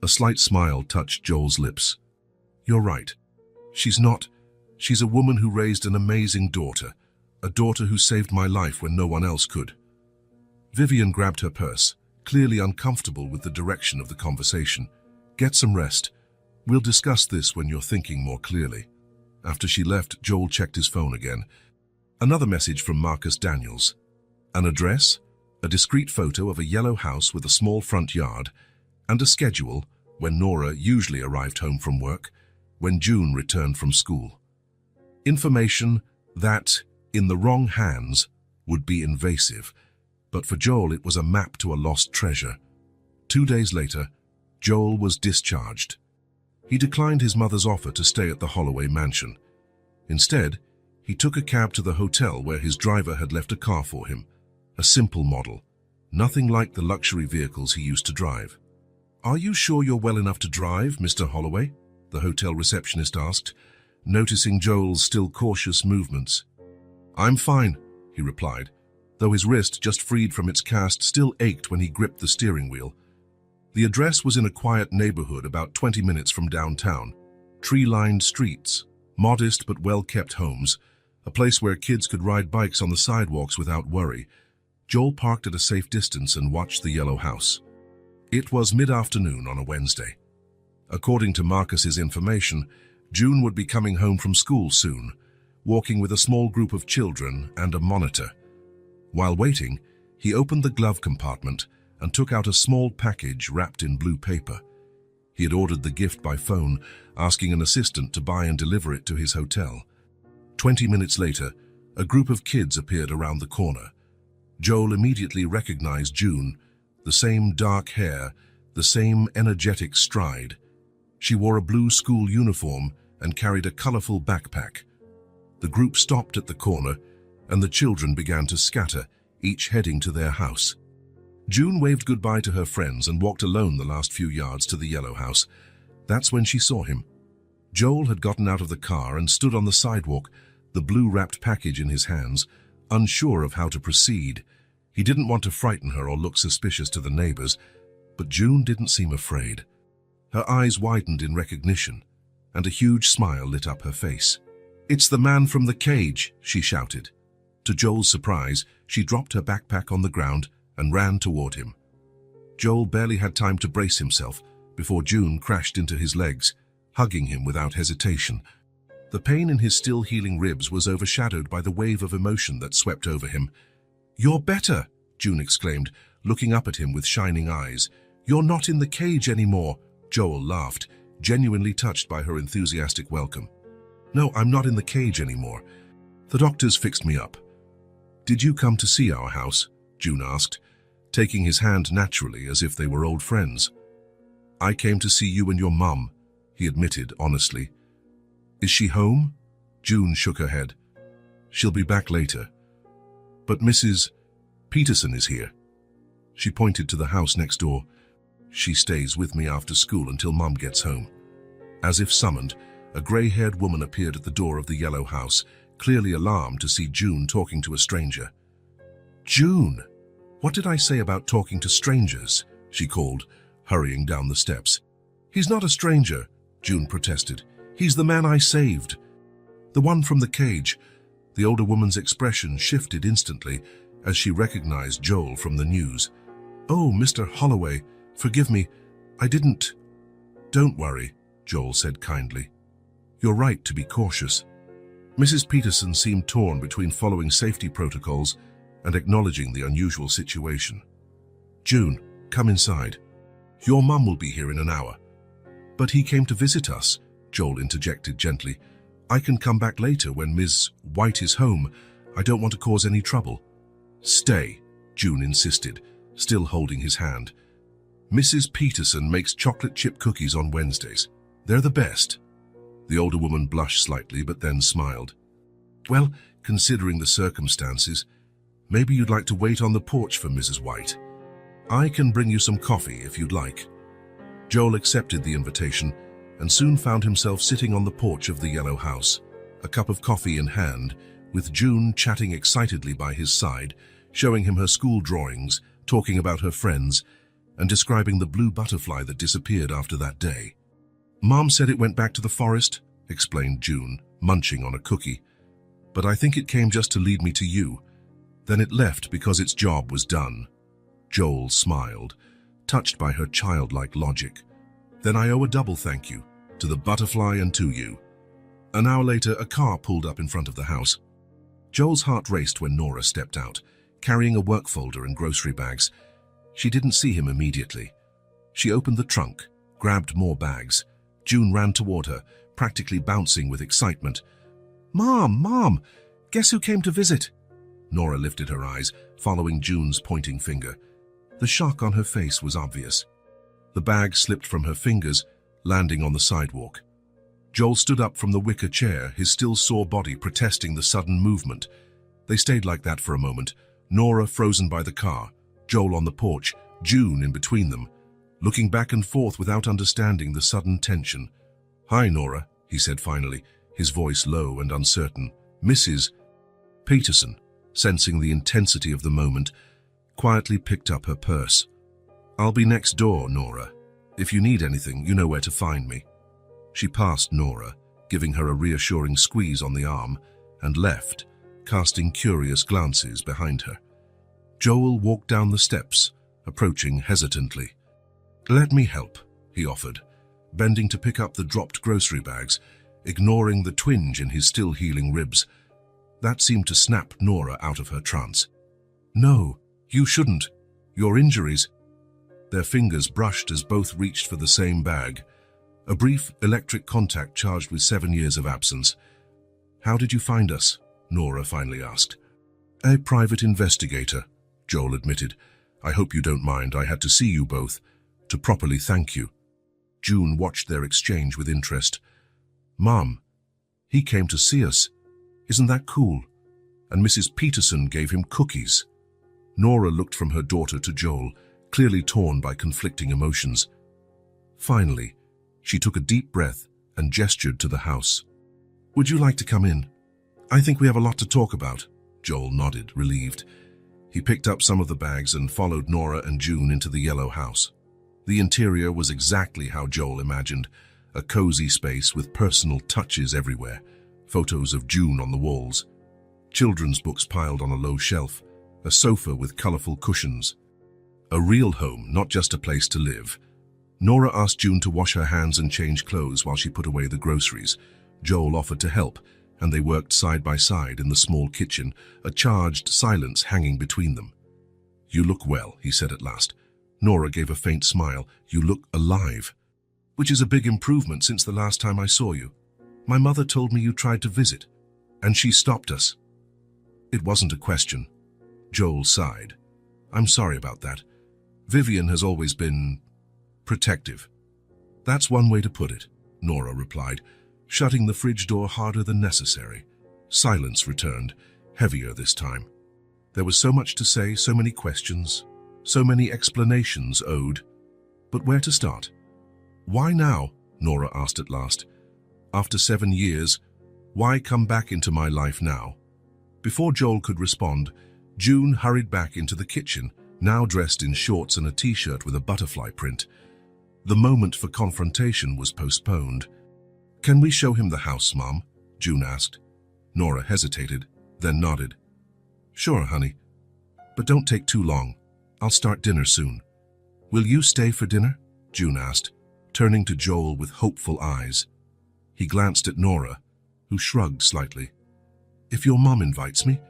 A slight smile touched Joel's lips. "You're right. She's not. She's a woman who raised an amazing daughter, a daughter who saved my life when no one else could." Vivian grabbed her purse, clearly uncomfortable with the direction of the conversation. "Get some rest. We'll discuss this when you're thinking more clearly." After she left, Joel checked his phone again. Another message from Marcus Daniels. An address, a discreet photo of a yellow house with a small front yard, and a schedule when Nora usually arrived home from work, when June returned from school. Information that, in the wrong hands, would be invasive, but for Joel it was a map to a lost treasure. 2 days later, Joel was discharged. He declined his mother's offer to stay at the Holloway mansion. Instead, he took a cab to the hotel where his driver had left a car for him, a simple model, nothing like the luxury vehicles he used to drive. "Are you sure you're well enough to drive, Mr. Holloway?" the hotel receptionist asked, noticing Joel's still cautious movements. "I'm fine," he replied, though his wrist, just freed from its cast, still ached when he gripped the steering wheel. The address was in a quiet neighborhood about 20 minutes from downtown. Tree-lined streets, modest but well-kept homes, a place where kids could ride bikes on the sidewalks without worry. Joel parked at a safe distance and watched the yellow house. It was mid-afternoon on a Wednesday. According to Marcus's information, June would be coming home from school soon, walking with a small group of children and a monitor. While waiting, he opened the glove compartment and took out a small package wrapped in blue paper. He had ordered the gift by phone, asking an assistant to buy and deliver it to his hotel. 20 minutes later, a group of kids appeared around the corner. Joel immediately recognized June, the same dark hair, the same energetic stride. She wore a blue school uniform and carried a colorful backpack. The group stopped at the corner, and the children began to scatter, each heading to their house. June waved goodbye to her friends and walked alone the last few yards to the yellow house. That's when she saw him. Joel had gotten out of the car and stood on the sidewalk, the blue-wrapped package in his hands, unsure of how to proceed. He didn't want to frighten her or look suspicious to the neighbors, but June didn't seem afraid. Her eyes widened in recognition, and a huge smile lit up her face. "It's the man from the cage," she shouted. To Joel's surprise, she dropped her backpack on the ground and ran toward him. Joel barely had time to brace himself before June crashed into his legs, hugging him without hesitation. The pain in his still healing ribs was overshadowed by the wave of emotion that swept over him. "You're better," June exclaimed, looking up at him with shining eyes. "You're not in the cage anymore." Joel laughed, genuinely touched by her enthusiastic welcome. No, I'm not in the cage anymore. The doctors fixed me up. Did you come to see our house? June asked, taking his hand naturally as if they were old friends. I came to see you and your mum, he admitted honestly. Is she home? June shook her head. She'll be back later. But Mrs. Peterson is here. She pointed to the house next door. She stays with me after school until Mum gets home. As if summoned, a grey-haired woman appeared at the door of the yellow house, clearly alarmed to see June talking to a stranger. June! What did I say about talking to strangers? She called, hurrying down the steps. He's not a stranger, June protested. He's the man I saved. The one from the cage. The older woman's expression shifted instantly as she recognized Joel from the news. Oh, Mr. Holloway, forgive me. I didn't. Don't worry, Joel said kindly. You're right to be cautious. Mrs. Peterson seemed torn between following safety protocols and acknowledging the unusual situation. June, come inside. Your mum will be here in an hour. But he came to visit us, Joel interjected gently. I can come back later when Ms. White is home. I don't want to cause any trouble. Stay, June insisted, still holding his hand. Mrs. Peterson makes chocolate chip cookies on Wednesdays. They're the best. The older woman blushed slightly but then smiled. Well, considering the circumstances, maybe you'd like to wait on the porch for Mrs. White. I can bring you some coffee if you'd like. Joel accepted the invitation and soon found himself sitting on the porch of the yellow house, a cup of coffee in hand, with June chatting excitedly by his side, showing him her school drawings, talking about her friends, and describing the blue butterfly that disappeared after that day. Mom said it went back to the forest, explained June, munching on a cookie. But I think it came just to lead me to you. Then it left because its job was done. Joel smiled, touched by her childlike logic. Then I owe a double thank you, to the butterfly and to you. An hour later, a car pulled up in front of the house. Joel's heart raced when Nora stepped out, carrying a work folder and grocery bags. She didn't see him immediately. She opened the trunk, grabbed more bags. June ran toward her, practically bouncing with excitement. Mom, guess who came to visit? Nora lifted her eyes, following June's pointing finger. The shock on her face was obvious. The bag slipped from her fingers, landing on the sidewalk. Joel stood up from the wicker chair, his still sore body protesting the sudden movement. They stayed like that for a moment, Nora frozen by the car, Joel on the porch, June in between them, looking back and forth without understanding the sudden tension. Hi, Nora, he said finally, his voice low and uncertain. Mrs. Peterson, sensing the intensity of the moment, quietly picked up her purse. I'll be next door, Nora. If you need anything, you know where to find me. She passed Nora, giving her a reassuring squeeze on the arm, and left, casting curious glances behind her. Joel walked down the steps, approaching hesitantly. Let me help, he offered, bending to pick up the dropped grocery bags, ignoring the twinge in his still healing ribs. That seemed to snap Nora out of her trance. No, you shouldn't. Your injuries. Their fingers brushed as both reached for the same bag. A brief electric contact charged with 7 years of absence. How did you find us? Nora finally asked. A private investigator, Joel admitted. I hope you don't mind. I had to see you both, to properly thank you. June watched their exchange with interest. Mom, he came to see us. Isn't that cool? And Mrs. Peterson gave him cookies. Nora looked from her daughter to Joel, clearly torn by conflicting emotions. Finally, she took a deep breath and gestured to the house. Would you like to come in? I think we have a lot to talk about. Joel nodded, relieved. He picked up some of the bags and followed Nora and June into the yellow house. The interior was exactly how Joel imagined, a cozy space with personal touches everywhere, photos of June on the walls, children's books piled on a low shelf, a sofa with colorful cushions. A real home, not just a place to live. Nora asked June to wash her hands and change clothes while she put away the groceries. Joel offered to help, and they worked side by side in the small kitchen, a charged silence hanging between them. You look well, he said at last. Nora gave a faint smile. You look alive. Which is a big improvement since the last time I saw you. My mother told me you tried to visit, and she stopped us." "It wasn't a question." Joel sighed. "I'm sorry about that. Vivian has always been protective." "That's one way to put it," Nora replied, shutting the fridge door harder than necessary. Silence returned, heavier this time. There was so much to say, so many questions, so many explanations owed. But where to start? "Why now?" Nora asked at last. "After 7 years, why come back into my life now?" Before Joel could respond, June hurried back into the kitchen, now dressed in shorts and a t-shirt with a butterfly print. The moment for confrontation was postponed. "Can we show him the house, Mom?" June asked. Nora hesitated, then nodded. "Sure, honey. But don't take too long. I'll start dinner soon." "Will you stay for dinner?" June asked, turning to Joel with hopeful eyes. He glanced at Nora, who shrugged slightly. "If your mom invites me."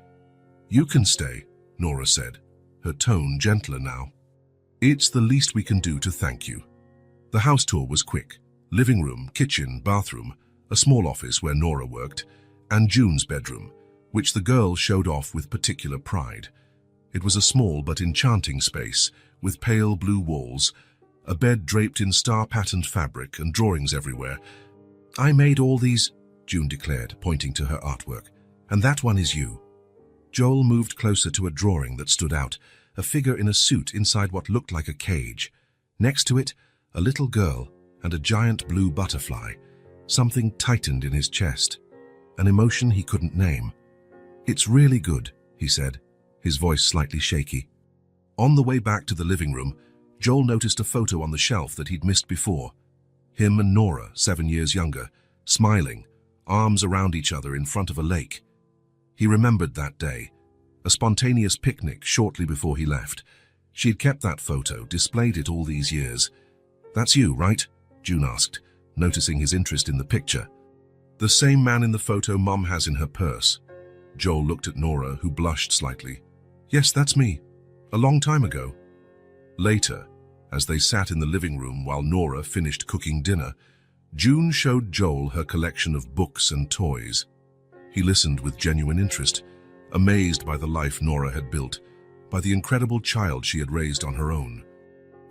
"You can stay," Nora said, her tone gentler now. "It's the least we can do to thank you." The house tour was quick. Living room, kitchen, bathroom, a small office where Nora worked, and June's bedroom, which the girls showed off with particular pride. It was a small but enchanting space, with pale blue walls, a bed draped in star-patterned fabric and drawings everywhere. "I made all these," June declared, pointing to her artwork. "And that one is you." Joel moved closer to a drawing that stood out, a figure in a suit inside what looked like a cage. Next to it, a little girl and a giant blue butterfly. Something tightened in his chest, an emotion he couldn't name. "It's really good," he said, his voice slightly shaky. On the way back to the living room, Joel noticed a photo on the shelf that he'd missed before. Him and Nora, 7 years younger, smiling, arms around each other in front of a lake. He remembered that day, a spontaneous picnic shortly before he left. She'd kept that photo, displayed it all these years. "That's you, right?" June asked, noticing his interest in the picture. "The same man in the photo Mom has in her purse." Joel looked at Nora, who blushed slightly. "Yes, that's me. A long time ago." Later, as they sat in the living room while Nora finished cooking dinner, June showed Joel her collection of books and toys. He listened with genuine interest, amazed by the life Nora had built, by the incredible child she had raised on her own.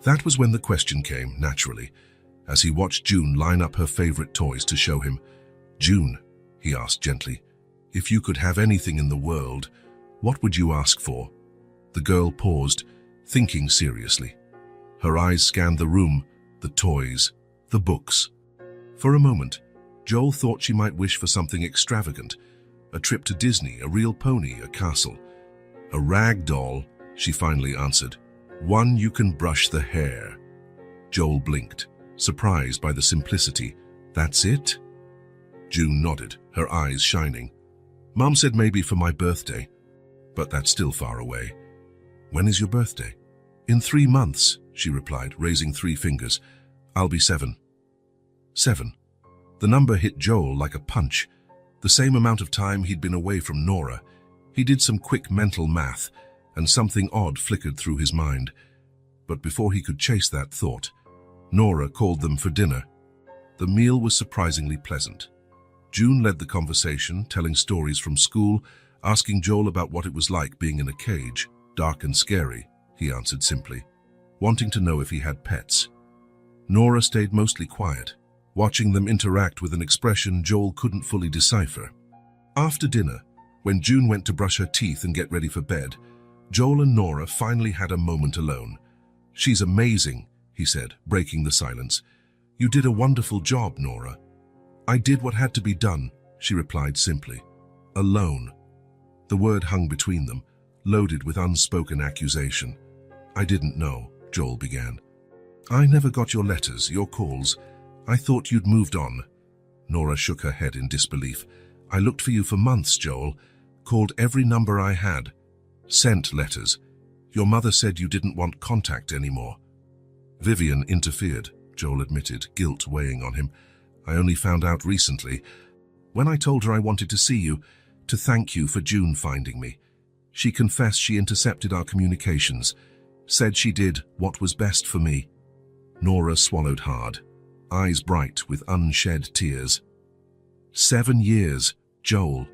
That was when the question came, naturally, as he watched June line up her favorite toys to show him. "June," he asked gently, "if you could have anything in the world, what would you ask for?" The girl paused, thinking seriously. Her eyes scanned the room, the toys, the books. For a moment, Joel thought she might wish for something extravagant, a trip to Disney, a real pony, a castle. "A rag doll," she finally answered. "One you can brush the hair." Joel blinked, surprised by the simplicity. "That's it?" June nodded, her eyes shining. "Mom said maybe for my birthday, but that's still far away." "When is your birthday?" "In 3 months," she replied, raising 3 fingers. "I'll be 7. 7. The number hit Joel like a punch. The same amount of time he'd been away from Nora. He did some quick mental math, and something odd flickered through his mind. But before he could chase that thought, Nora called them for dinner. The meal was surprisingly pleasant. June led the conversation, telling stories from school, asking Joel about what it was like being in a cage. "Dark and scary," he answered simply, wanting to know if he had pets. Nora stayed mostly quiet, watching them interact with an expression Joel couldn't fully decipher. After dinner, when June went to brush her teeth and get ready for bed, Joel and Nora finally had a moment alone. "She's amazing," he said, breaking the silence. "You did a wonderful job, Nora." "I did what had to be done," she replied simply. "Alone." The word hung between them, loaded with unspoken accusation. "I didn't know," Joel began. "I never got your letters, your calls. I thought you'd moved on." Nora shook her head in disbelief. "I looked for you for months, Joel. Called every number I had. Sent letters. Your mother said you didn't want contact anymore." "Vivian interfered," Joel admitted, guilt weighing on him. "I only found out recently. When I told her I wanted to see you, to thank you for June finding me. She confessed she intercepted our communications, said she did what was best for me." Nora swallowed hard, eyes bright with unshed tears. 7 years, Joel.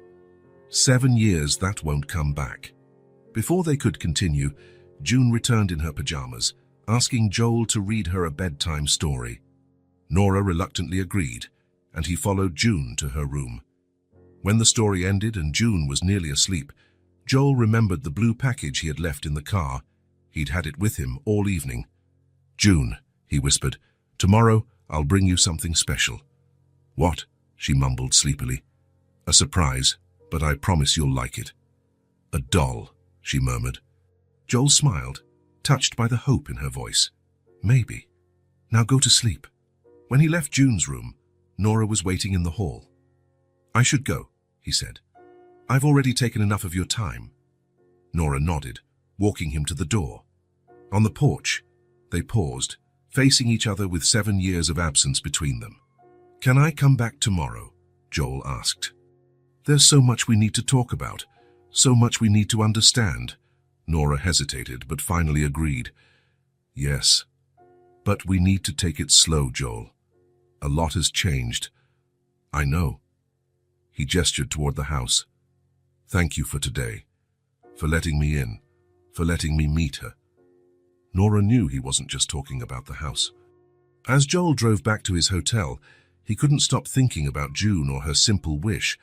7 years that won't come back. Before they could continue, June returned in her pajamas, asking Joel to read her a bedtime story. Nora reluctantly agreed, and he followed June to her room. When the story ended and June was nearly asleep, Joel remembered the blue package he had left in the car. He'd had it with him all evening. "June," he whispered, "tomorrow I'll bring you something special." "What?" she mumbled sleepily. "A surprise, but I promise you'll like it." "A doll," she murmured. Joel smiled, touched by the hope in her voice. "Maybe. Now go to sleep." When he left June's room, Nora was waiting in the hall. "I should go," he said. "I've already taken enough of your time." Nora nodded, walking him to the door. On the porch, they paused, facing each other with 7 years of absence between them. "Can I come back tomorrow?" Joel asked. "There's so much we need to talk about, so much we need to understand." Nora hesitated, but finally agreed. "Yes, but we need to take it slow, Joel. A lot has changed." "I know." He gestured toward the house. "Thank you for today, for letting me in, for letting me meet her." Nora knew he wasn't just talking about the house. As Joel drove back to his hotel, he couldn't stop thinking about June or her simple wish,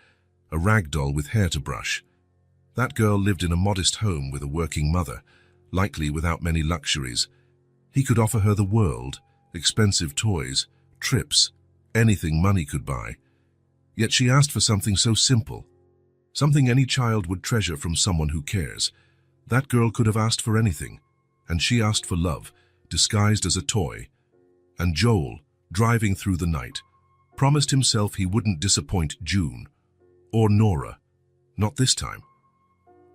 a rag doll with hair to brush. That girl lived in a modest home with a working mother, likely without many luxuries. He could offer her the world, expensive toys, trips, anything money could buy. Yet she asked for something so simple, something any child would treasure from someone who cares. That girl could have asked for anything, and she asked for love, disguised as a toy. And Joel, driving through the night, promised himself he wouldn't disappoint June, or Nora, not this time.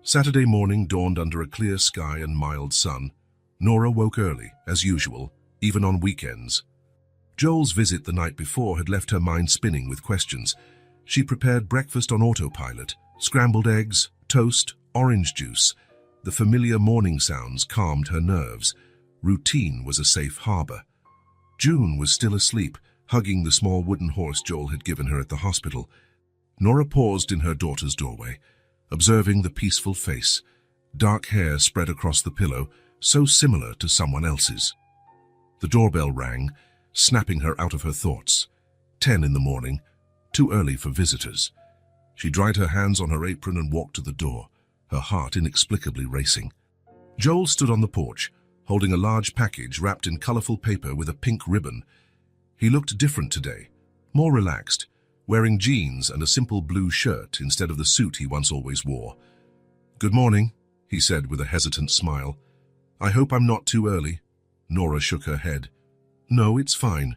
Saturday morning dawned under a clear sky and mild sun. Nora woke early, as usual, even on weekends. Joel's visit the night before had left her mind spinning with questions. She prepared breakfast on autopilot, scrambled eggs, toast, orange juice. The familiar morning sounds calmed her nerves. Routine was a safe harbor. June was still asleep, hugging the small wooden horse Joel had given her at the hospital. Nora paused in her daughter's doorway, observing the peaceful face, dark hair spread across the pillow, so similar to someone else's. The doorbell rang, snapping her out of her thoughts. 10 in the morning, too early for visitors. She dried her hands on her apron and walked to the door, her heart inexplicably racing. Joel stood on the porch, holding a large package wrapped in colorful paper with a pink ribbon. He looked different today, more relaxed, wearing jeans and a simple blue shirt instead of the suit he once always wore. "Good morning," he said with a hesitant smile. "I hope I'm not too early." Nora shook her head. "No, it's fine.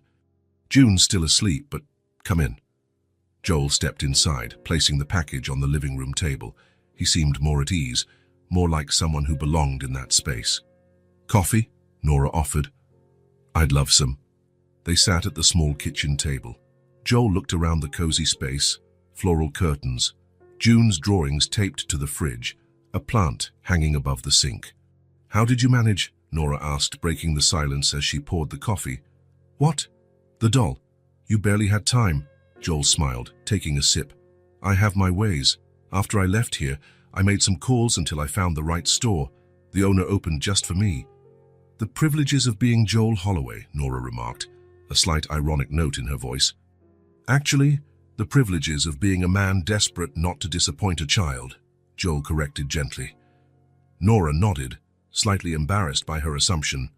June's still asleep, but come in." Joel stepped inside, placing the package on the living room table. He seemed more at ease, more like someone who belonged in that space. "Coffee?" Nora offered. "I'd love some." They sat at the small kitchen table. Joel looked around the cozy space, floral curtains, June's drawings taped to the fridge, a plant hanging above the sink. "How did you manage?" Nora asked, breaking the silence as she poured the coffee. "What? The doll? You barely had time." Joel smiled, taking a sip. "I have my ways. After I left here, I made some calls until I found the right store. The owner opened just for me." "The privileges of being Joel Holloway," Nora remarked, a slight ironic note in her voice. "Actually, the privileges of being a man desperate not to disappoint a child," Joel corrected gently. Nora nodded, slightly embarrassed by her assumption.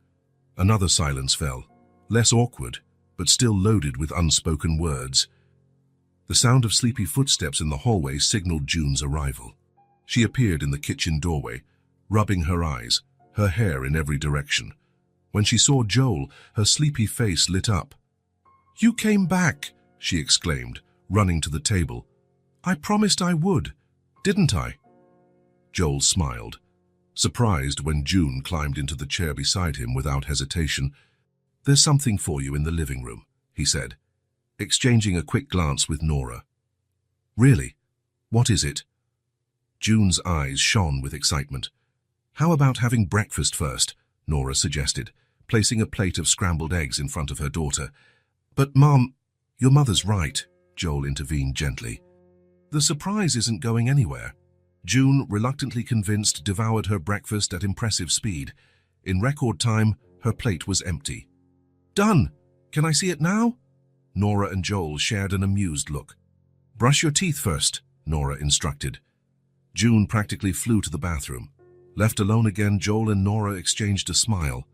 Another silence fell, less awkward, but still loaded with unspoken words. The sound of sleepy footsteps in the hallway signaled June's arrival. She appeared in the kitchen doorway, rubbing her eyes, her hair in every direction. When she saw Joel, her sleepy face lit up. "You came back!" she exclaimed, running to the table. "I promised I would, didn't I?" Joel smiled, surprised when June climbed into the chair beside him without hesitation. "There's something for you in the living room," he said, exchanging a quick glance with Nora. "Really? What is it?" June's eyes shone with excitement. "How about having breakfast first?" Nora suggested, placing a plate of scrambled eggs in front of her daughter. "But, Mom, your mother's right," Joel intervened gently. The surprise isn't going anywhere. June, reluctantly convinced, devoured her breakfast at impressive speed. In record time, her plate was empty. Done! Can I see it now? Nora and Joel shared an amused look. Brush your teeth first, Nora instructed. June practically flew to the bathroom. Left alone again, Joel and Nora exchanged a smile.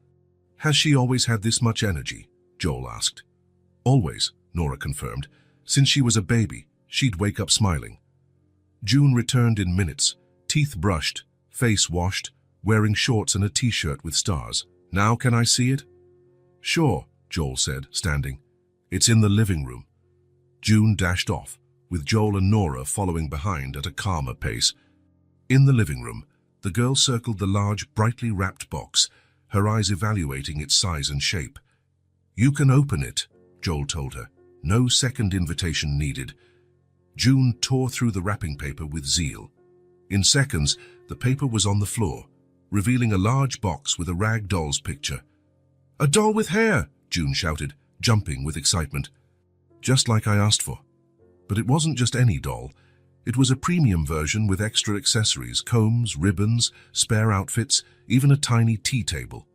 Has she always had this much energy? Joel asked. Always, Nora confirmed. Since she was a baby, she'd wake up smiling. June returned in minutes, teeth brushed, face washed, wearing shorts and a t-shirt with stars. Now can I see it? Sure, Joel said, standing. It's in the living room. June dashed off, with Joel and Nora following behind at a calmer pace. In the living room, the girl circled the large, brightly wrapped box, her eyes evaluating its size and shape. You can open it, Joel told her. No second invitation needed. June tore through the wrapping paper with zeal. In seconds, the paper was on the floor, revealing a large box with a rag doll's picture. A doll with hair, June shouted, jumping with excitement. Just like I asked for. But it wasn't just any doll. It was a premium version with extra accessories, combs, ribbons, spare outfits, even a tiny tea table.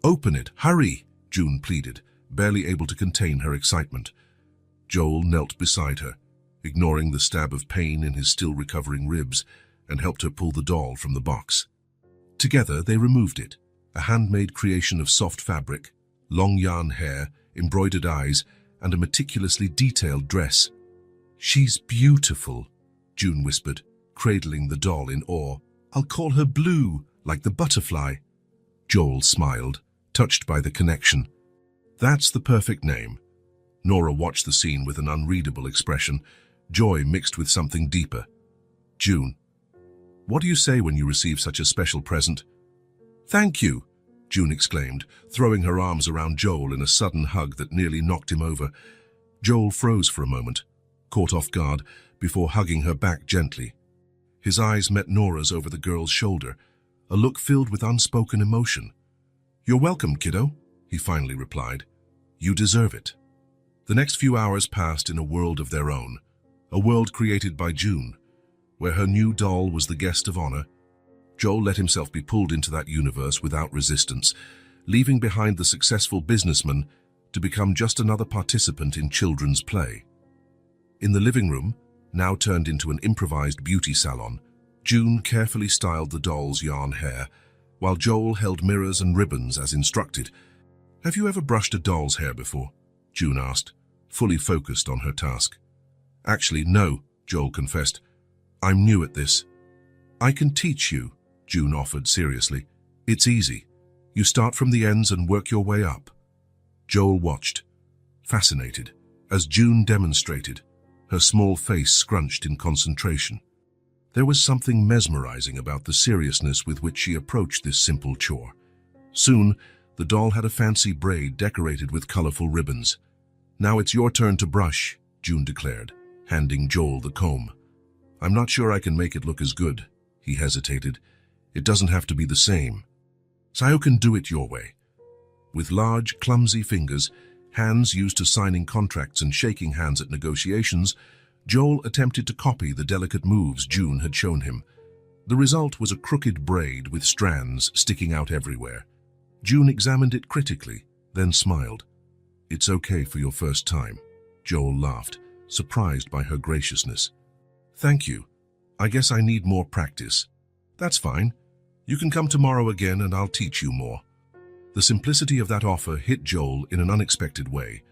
Open it, hurry, June pleaded, barely able to contain her excitement. Joel knelt beside her, ignoring the stab of pain in his still recovering ribs, and helped her pull the doll from the box. Together they removed it, a handmade creation of soft fabric, long yarn hair, embroidered eyes, and a meticulously detailed dress. She's beautiful, June whispered, cradling the doll in awe. I'll call her Blue, like the butterfly. Joel smiled, touched by the connection. That's the perfect name. Nora watched the scene with an unreadable expression, joy mixed with something deeper. June, what do you say when you receive such a special present? Thank you, June exclaimed, throwing her arms around Joel in a sudden hug that nearly knocked him over. Joel froze for a moment, caught off guard, before hugging her back gently. His eyes met Nora's over the girl's shoulder, a look filled with unspoken emotion. You're welcome, kiddo, he finally replied. You deserve it. The next few hours passed in a world of their own, a world created by June, where her new doll was the guest of honor. Joel let himself be pulled into that universe without resistance, leaving behind the successful businessman to become just another participant in children's play. In the living room, now turned into an improvised beauty salon, June carefully styled the doll's yarn hair, while Joel held mirrors and ribbons as instructed. Have you ever brushed a doll's hair before? June asked, fully focused on her task. Actually, no, Joel confessed. I'm new at this. I can teach you, June offered seriously. It's easy. You start from the ends and work your way up. Joel watched, fascinated, as June demonstrated, her small face scrunched in concentration. There was something mesmerizing about the seriousness with which she approached this simple chore. Soon, the doll had a fancy braid decorated with colorful ribbons. Now it's your turn to brush, June declared, handing Joel the comb. I'm not sure I can make it look as good, he hesitated. It doesn't have to be the same. Sayo can do it your way. With large, clumsy fingers, hands used to signing contracts and shaking hands at negotiations, Joel attempted to copy the delicate moves June had shown him. The result was a crooked braid with strands sticking out everywhere. June examined it critically, then smiled. It's okay for your first time, Joel laughed, surprised by her graciousness. Thank you. I guess I need more practice. That's fine. You can come tomorrow again and I'll teach you more. The simplicity of that offer hit Joel in an unexpected way.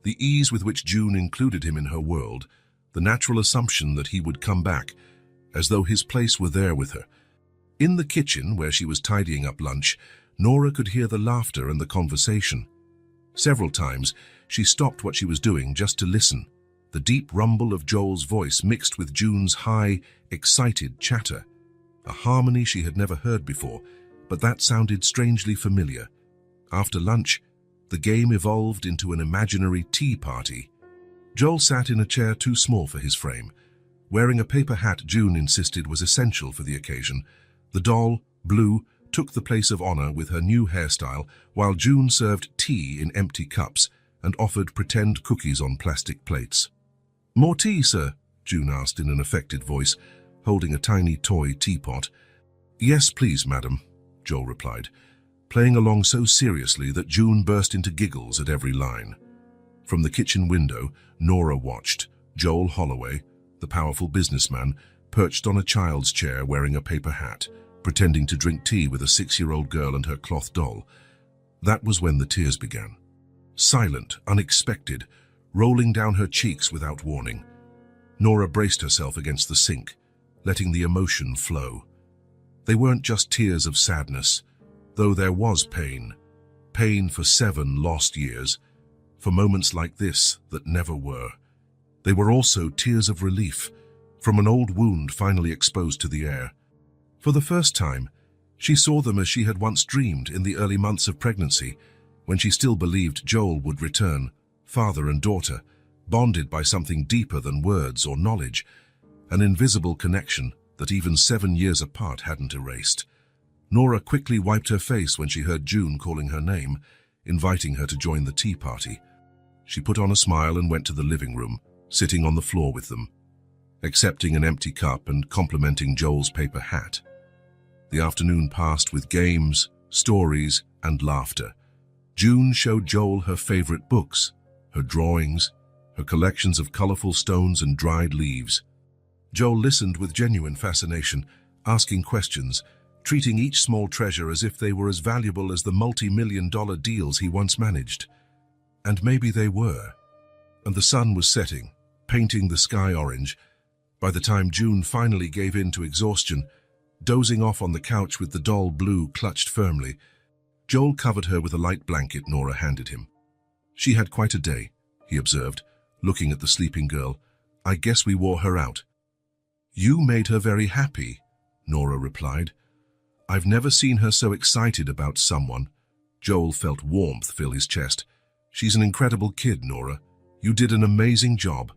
The ease with which June included him in her world, the natural assumption that he would come back, as though his place were there with her. In the kitchen, where she was tidying up lunch, Nora could hear the laughter and the conversation. Several times, she stopped what she was doing just to listen. The deep rumble of Joel's voice mixed with June's high, excited chatter. A harmony she had never heard before, but that sounded strangely familiar. After lunch, the game evolved into an imaginary tea party. Joel sat in a chair too small for his frame, wearing a paper hat June insisted was essential for the occasion. The doll, Blue, took the place of honor with her new hairstyle, while June served tea in empty cups and offered pretend cookies on plastic plates. More tea, sir? June asked in an affected voice, holding a tiny toy teapot. Yes, please, madam, Joel replied, playing along so seriously that June burst into giggles at every line. From the kitchen window, Nora watched. Joel Holloway, the powerful businessman, perched on a child's chair wearing a paper hat, pretending to drink tea with a 6-year-old girl and her cloth doll. That was when the tears began. Silent, unexpected, rolling down her cheeks without warning. Nora braced herself against the sink, letting the emotion flow. They weren't just tears of sadness, though there was pain. Pain for 7 lost years, for moments like this that never were. They were also tears of relief, from an old wound finally exposed to the air. For the first time, she saw them as she had once dreamed in the early months of pregnancy, when she still believed Joel would return, father and daughter, bonded by something deeper than words or knowledge, an invisible connection that even 7 years apart hadn't erased. Nora quickly wiped her face when she heard June calling her name, inviting her to join the tea party. She put on a smile and went to the living room, sitting on the floor with them, accepting an empty cup and complimenting Joel's paper hat. The afternoon passed with games, stories, and laughter. June showed Joel her favorite books, her drawings, her collections of colorful stones and dried leaves. Joel listened with genuine fascination, asking questions, treating each small treasure as if they were as valuable as the multi-million-dollar deals he once managed. And maybe they were. And the sun was setting, painting the sky orange. By the time June finally gave in to exhaustion, dozing off on the couch with the doll Blue clutched firmly, Joel covered her with a light blanket Nora handed him. She had quite a day, he observed, looking at the sleeping girl. I guess we wore her out. You made her very happy, Nora replied. I've never seen her so excited about someone. Joel felt warmth fill his chest. She's an incredible kid, Nora. You did an amazing job.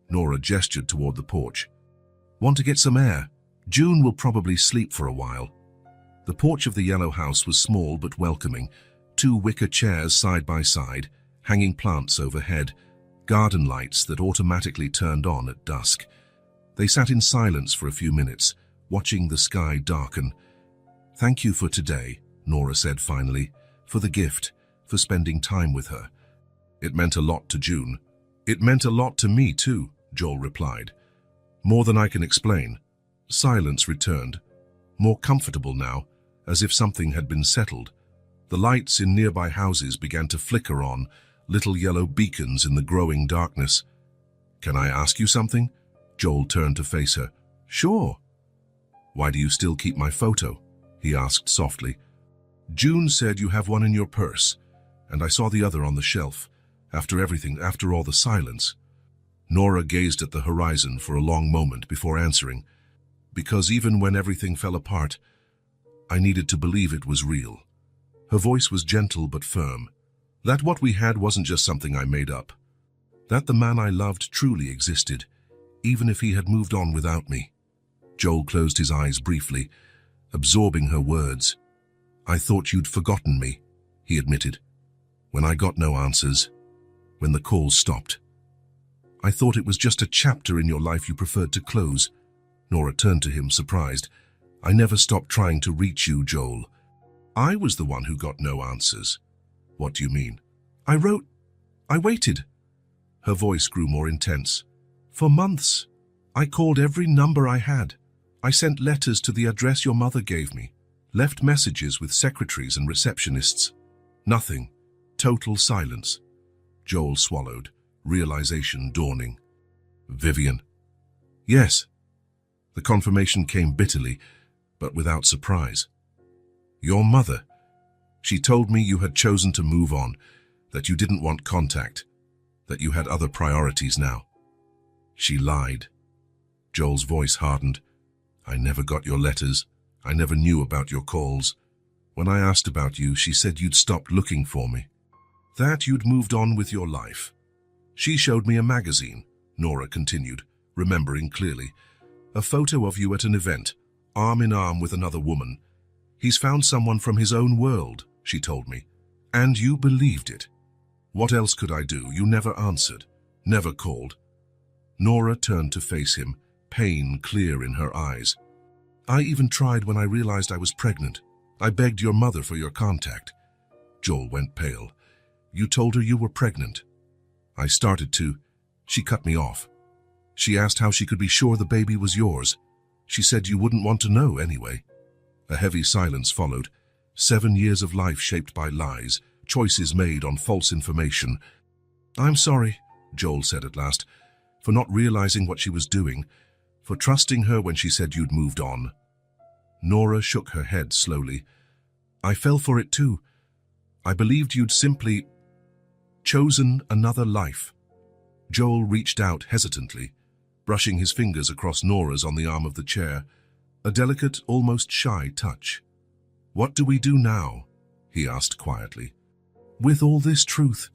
Nora gestured toward the porch. Want to get some air? June will probably sleep for a while. The porch of the yellow house was small but welcoming, 2 wicker chairs side by side, hanging plants overhead, garden lights that automatically turned on at dusk. They sat in silence for a few minutes, watching the sky darken. Thank you for today, Nora said finally, for the gift, for spending time with her. It meant a lot to June. It meant a lot to me too, Joel replied. More than I can explain. Silence returned, more comfortable now, as if something had been settled. The lights in nearby houses began to flicker on, little yellow beacons in the growing darkness. Can I ask you something? Joel turned to face her. Sure. Why do you still keep my photo? He asked softly. June said you have one in your purse, and I saw the other on the shelf. After everything, after all the silence. Nora gazed at the horizon for a long moment before answering. Because even when everything fell apart, I needed to believe it was real. Her voice was gentle but firm. That what we had wasn't just something I made up. That the man I loved truly existed, even if he had moved on without me. Joel closed his eyes briefly, absorbing her words. I thought you'd forgotten me, he admitted. When I got no answers, when the calls stopped. I thought it was just a chapter in your life you preferred to close. Nora turned to him, surprised. I never stopped trying to reach you, Joel. I was the one who got no answers. What do you mean? I waited. Her voice grew more intense. For months. I called every number I had. I sent letters to the address your mother gave me. Left messages with secretaries and receptionists. Nothing. Total silence. Joel swallowed, realization dawning. Vivian. Yes. The confirmation came bitterly, but without surprise. Your mother. She told me you had chosen to move on, that you didn't want contact, that you had other priorities now. She lied. Joel's voice hardened. I never got your letters. I never knew about your calls. When I asked about you, she said you'd stopped looking for me. That you'd moved on with your life. She showed me a magazine, Nora continued, remembering clearly. A photo of you at an event, arm in arm with another woman. He's found someone from his own world, she told me. And you believed it. What else could I do? You never answered, never called. Nora turned to face him, pain clear in her eyes. "I even tried when I realized I was pregnant. I begged your mother for your contact." Joel went pale. "You told her you were pregnant?" "I started to. She cut me off. She asked how she could be sure the baby was yours. She said you wouldn't want to know anyway." A heavy silence followed. 7 years of life shaped by lies, choices made on false information. "I'm sorry," Joel said at last, "for not realizing what she was doing, for trusting her when she said you'd moved on." Nora shook her head slowly. "I fell for it too. I believed you'd simply chosen another life." Joel reached out hesitantly, brushing his fingers across Nora's on the arm of the chair, a delicate, almost shy touch. "What do we do now?" he asked quietly. "With all this truth?"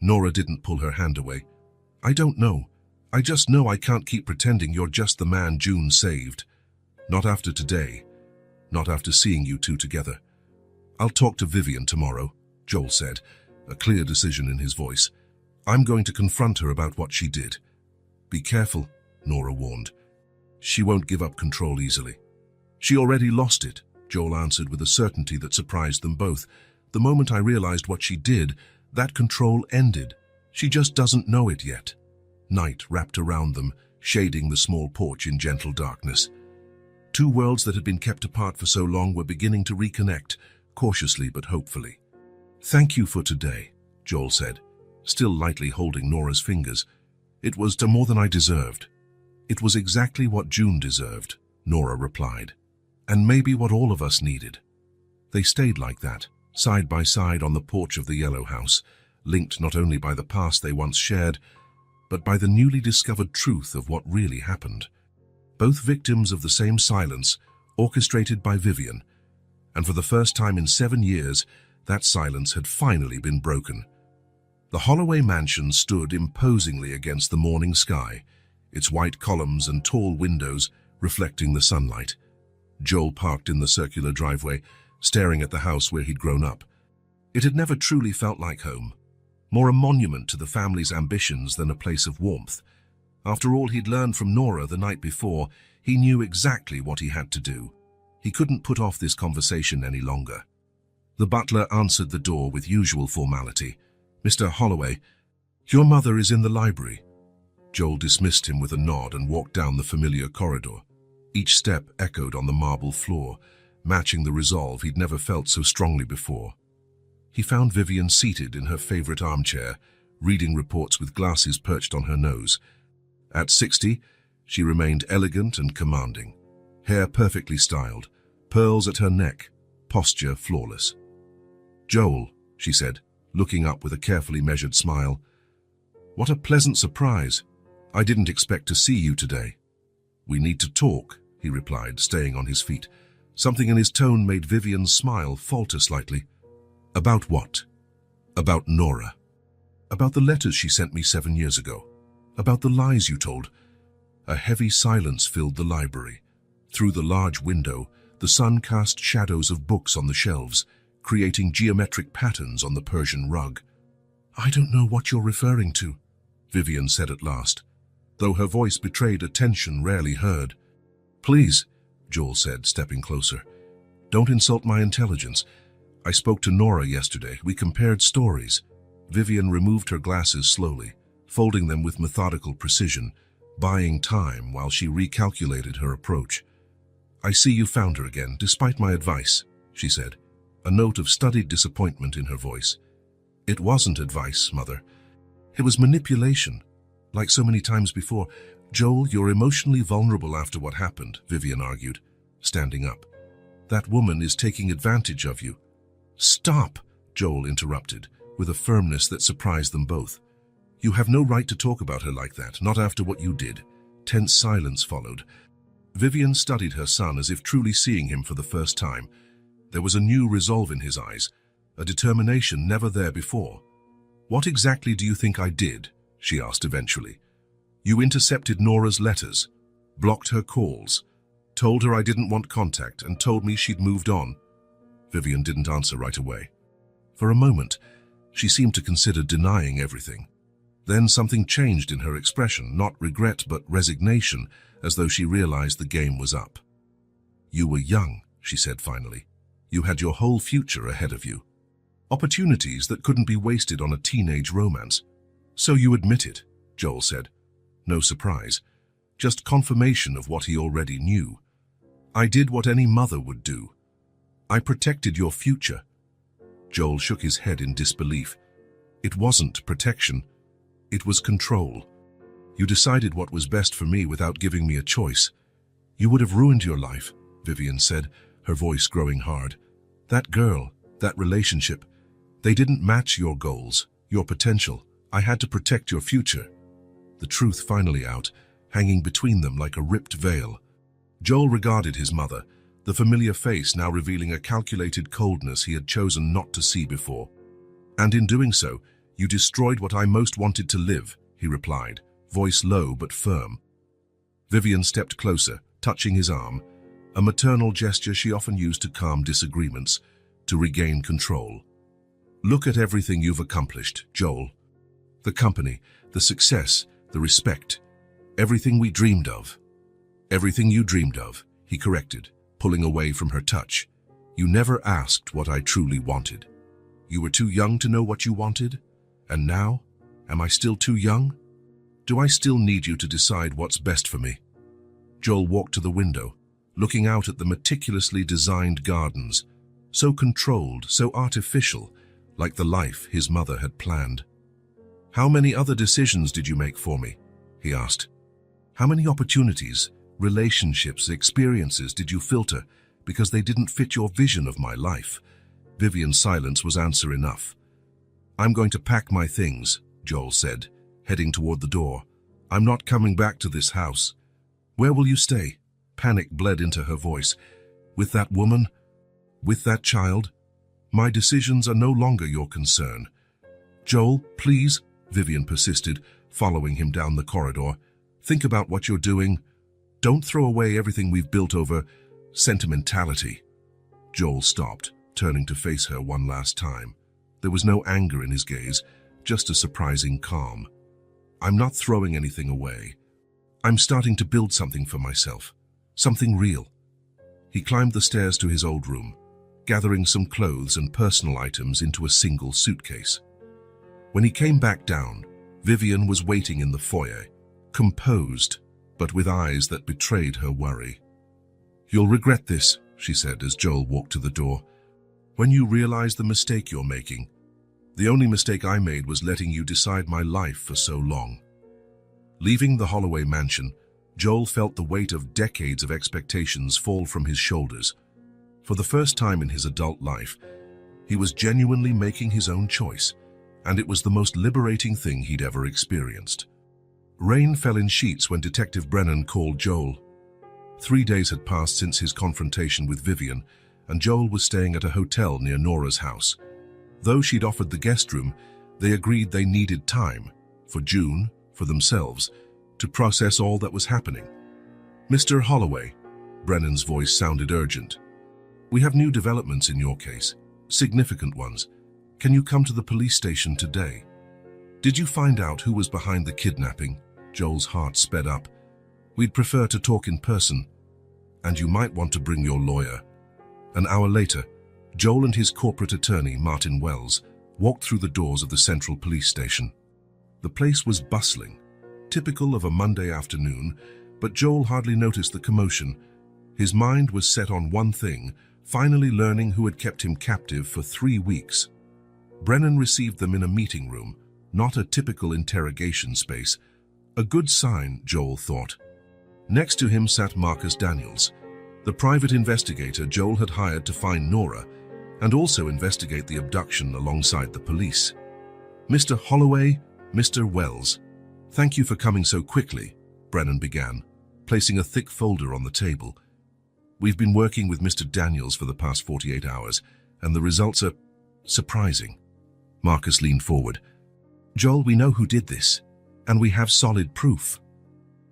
Nora didn't pull her hand away. "I don't know. I just know I can't keep pretending you're just the man June saved. Not after today. Not after seeing you two together." "I'll talk to Vivian tomorrow," Joel said, a clear decision in his voice. "I'm going to confront her about what she did." "Be careful," Nora warned. "She won't give up control easily." "She already lost it," Joel answered with a certainty that surprised them both. "The moment I realized what she did, that control ended. She just doesn't know it yet." Night wrapped around them, shading the small porch in gentle darkness. Two worlds that had been kept apart for so long were beginning to reconnect, cautiously but hopefully. "Thank you for today," Joel said, still lightly holding Nora's fingers. "It was more than I deserved." "It was exactly what June deserved," Nora replied. "And maybe what all of us needed." They stayed like that, side by side on the porch of the yellow house, linked not only by the past they once shared, but by the newly discovered truth of what really happened. Both victims of the same silence, orchestrated by Vivian. And for the first time in 7 years, that silence had finally been broken. The Holloway mansion stood imposingly against the morning sky, its white columns and tall windows reflecting the sunlight. Joel parked in the circular driveway, staring at the house where he'd grown up. It had never truly felt like home, more a monument to the family's ambitions than a place of warmth. After all he'd learned from Nora the night before, he knew exactly what he had to do. He couldn't put off this conversation any longer. The butler answered the door with usual formality. "Mr. Holloway, your mother is in the library." Joel dismissed him with a nod and walked down the familiar corridor. Each step echoed on the marble floor, matching the resolve he'd never felt so strongly before. He found Vivian seated in her favorite armchair, reading reports with glasses perched on her nose. At 60, she remained elegant and commanding, hair perfectly styled, pearls at her neck, posture flawless. "Joel," she said, looking up with a carefully measured smile. "What a pleasant surprise. I didn't expect to see you today." "We need to talk," he replied, staying on his feet. Something in his tone made Vivian's smile falter slightly. "About what?" "About Nora. About the letters she sent me 7 years ago. About the lies you told." A heavy silence filled the library. Through the large window, the sun cast shadows of books on the shelves, creating geometric patterns on the Persian rug. "I don't know what you're referring to," Vivian said at last, though her voice betrayed a tension rarely heard. "Please," Joel said, stepping closer. "Don't insult my intelligence. I spoke to Nora yesterday. We compared stories." Vivian removed her glasses slowly, folding them with methodical precision, buying time while she recalculated her approach. "I see you found her again, despite my advice," she said, a note of studied disappointment in her voice. "It wasn't advice, Mother. It was manipulation, like so many times before." "Joel, you're emotionally vulnerable after what happened," Vivian argued, standing up. "That woman is taking advantage of you." "Stop," Joel interrupted, with a firmness that surprised them both. "You have no right to talk about her like that, not after what you did." Tense silence followed. Vivian studied her son as if truly seeing him for the first time. There was a new resolve in his eyes, a determination never there before. "What exactly do you think I did?" she asked eventually. "You intercepted Nora's letters, blocked her calls, told her I didn't want contact, and told me she'd moved on." Vivian didn't answer right away. For a moment, she seemed to consider denying everything. Then something changed in her expression, not regret but resignation, as though she realized the game was up. "You were young," she said finally. "You had your whole future ahead of you. Opportunities that couldn't be wasted on a teenage romance. So you admit it," Joel said. No surprise, just confirmation of what he already knew. "I did what any mother would do. I protected your future." Joel shook his head in disbelief. "It wasn't protection. It was control. You decided what was best for me without giving me a choice. You would have ruined your life," Vivian said, her voice growing hard. "That girl, that relationship, they didn't match your goals, your potential. I had to protect your future." The truth finally out, hanging between them like a ripped veil. Joel regarded his mother, the familiar face now revealing a calculated coldness he had chosen not to see before. "And in doing so, you destroyed what I most wanted to live," he replied, voice low but firm. Vivian stepped closer, touching his arm, a maternal gesture she often used to calm disagreements, to regain control. "Look at everything you've accomplished, Joel. The company, the success, the respect, everything we dreamed of." "Everything you dreamed of," he corrected, pulling away from her touch. "You never asked what I truly wanted. You were too young to know what you wanted? And now, am I still too young? Do I still need you to decide what's best for me?" Joel walked to the window, looking out at the meticulously designed gardens, so controlled, so artificial, like the life his mother had planned. "How many other decisions did you make for me?" he asked. "How many opportunities, relationships, experiences did you filter because they didn't fit your vision of my life?" Vivian's silence was answer enough. "I'm going to pack my things," Joel said, heading toward the door. "I'm not coming back to this house." "Where will you stay?" Panic bled into her voice. "With that woman? With that child? My decisions are no longer your concern." "Joel, please," Vivian persisted, following him down the corridor. "Think about what you're doing. Don't throw away everything we've built over sentimentality." Joel stopped, turning to face her one last time. There was no anger in his gaze, just a surprising calm. "I'm not throwing anything away. I'm starting to build something for myself. Something real." He climbed the stairs to his old room, gathering some clothes and personal items into a single suitcase. When he came back down, Vivian was waiting in the foyer, composed, but with eyes that betrayed her worry. "You'll regret this," she said as Joel walked to the door. "When you realize the mistake you're making. The only mistake I made was letting you decide my life for so long." Leaving the Holloway mansion, Joel felt the weight of decades of expectations fall from his shoulders. For the first time in his adult life, he was genuinely making his own choice, and it was the most liberating thing he'd ever experienced. Rain fell in sheets when Detective Brennan called Joel. 3 days had passed since his confrontation with Vivian, and Joel was staying at a hotel near Nora's house. Though she'd offered the guest room, they agreed they needed time, for June, for themselves, to process all that was happening. "Mr. Holloway," Brennan's voice sounded urgent. "We have new developments in your case, significant ones. Can you come to the police station today?" "Did you find out who was behind the kidnapping?" Joel's heart sped up. "We'd prefer to talk in person, and you might want to bring your lawyer." An hour later, Joel and his corporate attorney, Martin Wells, walked through the doors of the Central Police Station. The place was bustling, typical of a Monday afternoon, but Joel hardly noticed the commotion. His mind was set on one thing, finally learning who had kept him captive for 3 weeks. Brennan received them in a meeting room, not a typical interrogation space. A good sign, Joel thought. Next to him sat Marcus Daniels, the private investigator Joel had hired to find Nora and also investigate the abduction alongside the police. "Mr. Holloway, Mr. Wells, thank you for coming so quickly," Brennan began, placing a thick folder on the table. "We've been working with Mr. Daniels for the past 48 hours, and the results are surprising." Marcus leaned forward. "Joel, we know who did this, and we have solid proof."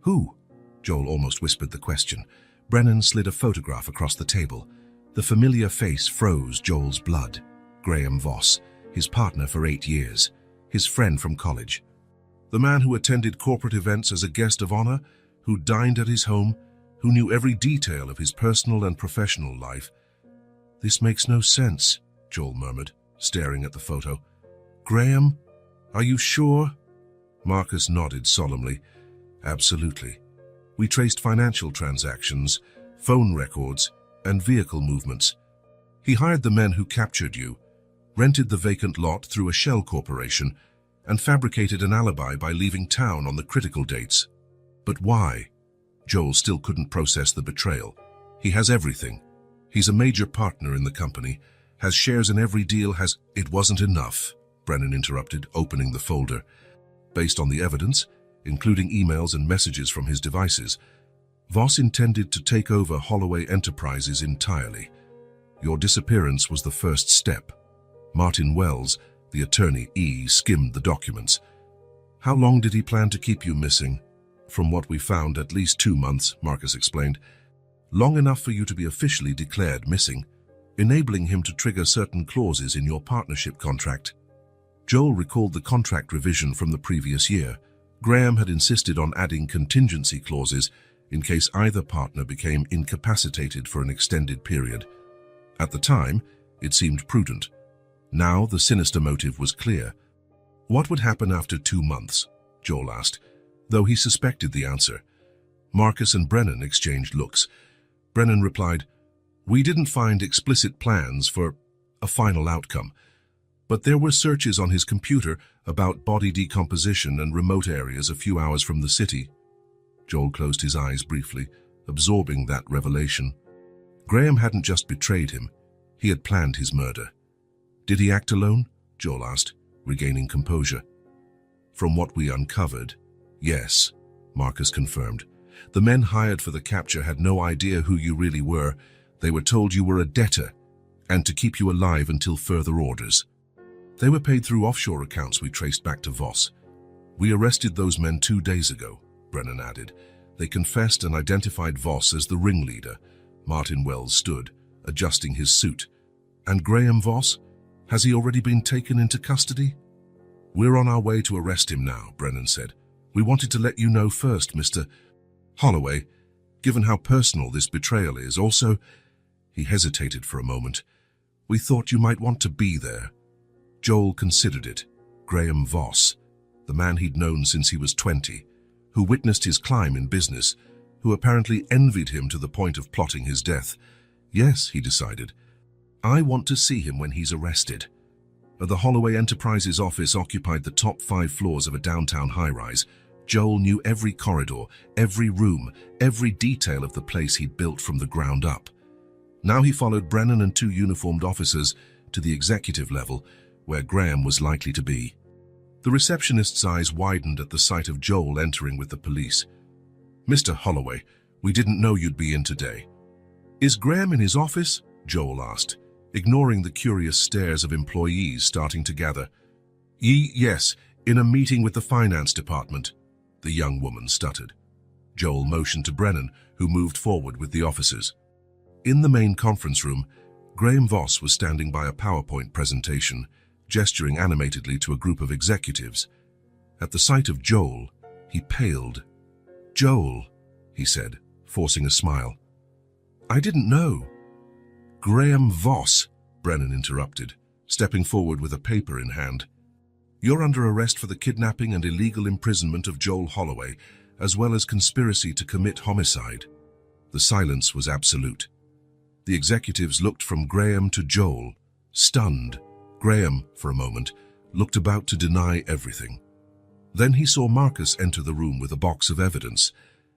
"Who?" Joel almost whispered the question. Brennan slid a photograph across the table. The familiar face froze Joel's blood. Graham Voss, his partner for 8 years, his friend from college. The man who attended corporate events as a guest of honor, who dined at his home, who knew every detail of his personal and professional life. "This makes no sense," Joel murmured, staring at the photo. "Graham, are you sure?" Marcus nodded solemnly. "Absolutely. We traced financial transactions, phone records, and vehicle movements. He hired the men who captured you, rented the vacant lot through a shell corporation, and fabricated an alibi by leaving town on the critical dates. But why?" Joel still couldn't process the betrayal. "He has everything. He's a major partner in the company, has shares in every deal, has—" "It wasn't enough," Brennan interrupted, opening the folder. "Based on the evidence, including emails and messages from his devices, Voss intended to take over Holloway Enterprises entirely. Your disappearance was the first step. Martin Wells, the attorney, skimmed the documents. How long did he plan to keep you missing?" "From what we found, at least 2 months, Marcus explained. "Long enough for you to be officially declared missing, enabling him to trigger certain clauses in your partnership contract." Joel recalled the contract revision from the previous year. Graham had insisted on adding contingency clauses in case either partner became incapacitated for an extended period. At the time, it seemed prudent. Now the sinister motive was clear. "What would happen after 2 months?" Joel asked, though he suspected the answer. Marcus and Brennan exchanged looks. Brennan replied, "We didn't find explicit plans for a final outcome, but there were searches on his computer about body decomposition and remote areas a few hours from the city." Joel closed his eyes briefly, absorbing that revelation. Graham hadn't just betrayed him, he had planned his murder. "Did he act alone?" Joel asked, regaining composure. "From what we uncovered, yes," Marcus confirmed. "The men hired for the capture had no idea who you really were. They were told you were a debtor, and to keep you alive until further orders. They were paid through offshore accounts we traced back to Voss. We arrested those men 2 days ago," Brennan added. "They confessed and identified Voss as the ringleader." Martin Wells stood, adjusting his suit. "And Graham Voss? Has he already been taken into custody?" "We're on our way to arrest him now," Brennan said. "We wanted to let you know first, Mr. Holloway, given how personal this betrayal is. Also," he hesitated for a moment, "we thought you might want to be there." Joel considered it. Graham Voss, the man he'd known since he was 20, who witnessed his climb in business, who apparently envied him to the point of plotting his death. "Yes," he decided, "I want to see him when he's arrested." The Holloway Enterprises office occupied the top 5 floors of a downtown high-rise. Joel knew every corridor, every room, every detail of the place he'd built from the ground up. Now he followed Brennan and 2 uniformed officers to the executive level, where Graham was likely to be. The receptionist's eyes widened at the sight of Joel entering with the police. "Mr. Holloway, we didn't know you'd be in today." "Is Graham in his office?" Joel asked, ignoring the curious stares of employees starting to gather. Yes, in a meeting with the finance department," the young woman stuttered. Joel motioned to Brennan, who moved forward with the officers. In the main conference room, Graham Voss was standing by a PowerPoint presentation, gesturing animatedly to a group of executives. At the sight of Joel, he paled. "Joel," he said, forcing a smile. "I didn't know." "Graham Voss," Brennan interrupted, stepping forward with a paper in hand. "You're under arrest for the kidnapping and illegal imprisonment of Joel Holloway, as well as conspiracy to commit homicide." The silence was absolute. The executives looked from Graham to Joel, stunned. Graham, for a moment, looked about to deny everything. Then he saw Marcus enter the room with a box of evidence,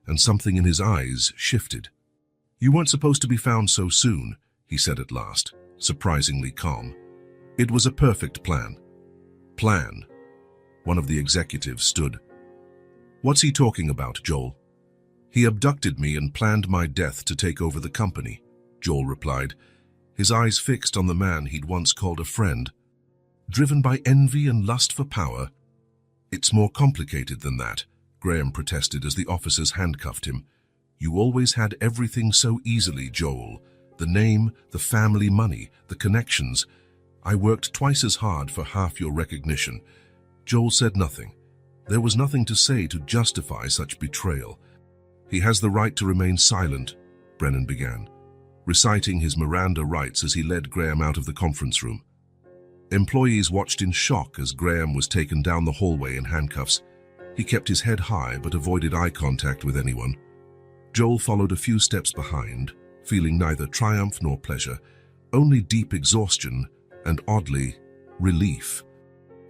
and something in his eyes shifted. "You weren't supposed to be found so soon," he said at last, surprisingly calm. "It was a perfect plan." "Plan?" One of the executives stood. "What's he talking about, Joel?" "He abducted me and planned my death to take over the company," Joel replied, his eyes fixed on the man he'd once called a friend. "Driven by envy and lust for power?" "It's more complicated than that," Graham protested as the officers handcuffed him. "You always had everything so easily, Joel. The name, the family money, the connections. I worked twice as hard for half your recognition." Joel said nothing. There was nothing to say to justify such betrayal. "He has the right to remain silent," Brennan began, reciting his Miranda rights as he led Graham out of the conference room. Employees watched in shock as Graham was taken down the hallway in handcuffs. He kept his head high but avoided eye contact with anyone. Joel followed a few steps behind, feeling neither triumph nor pleasure, only deep exhaustion and, oddly, relief.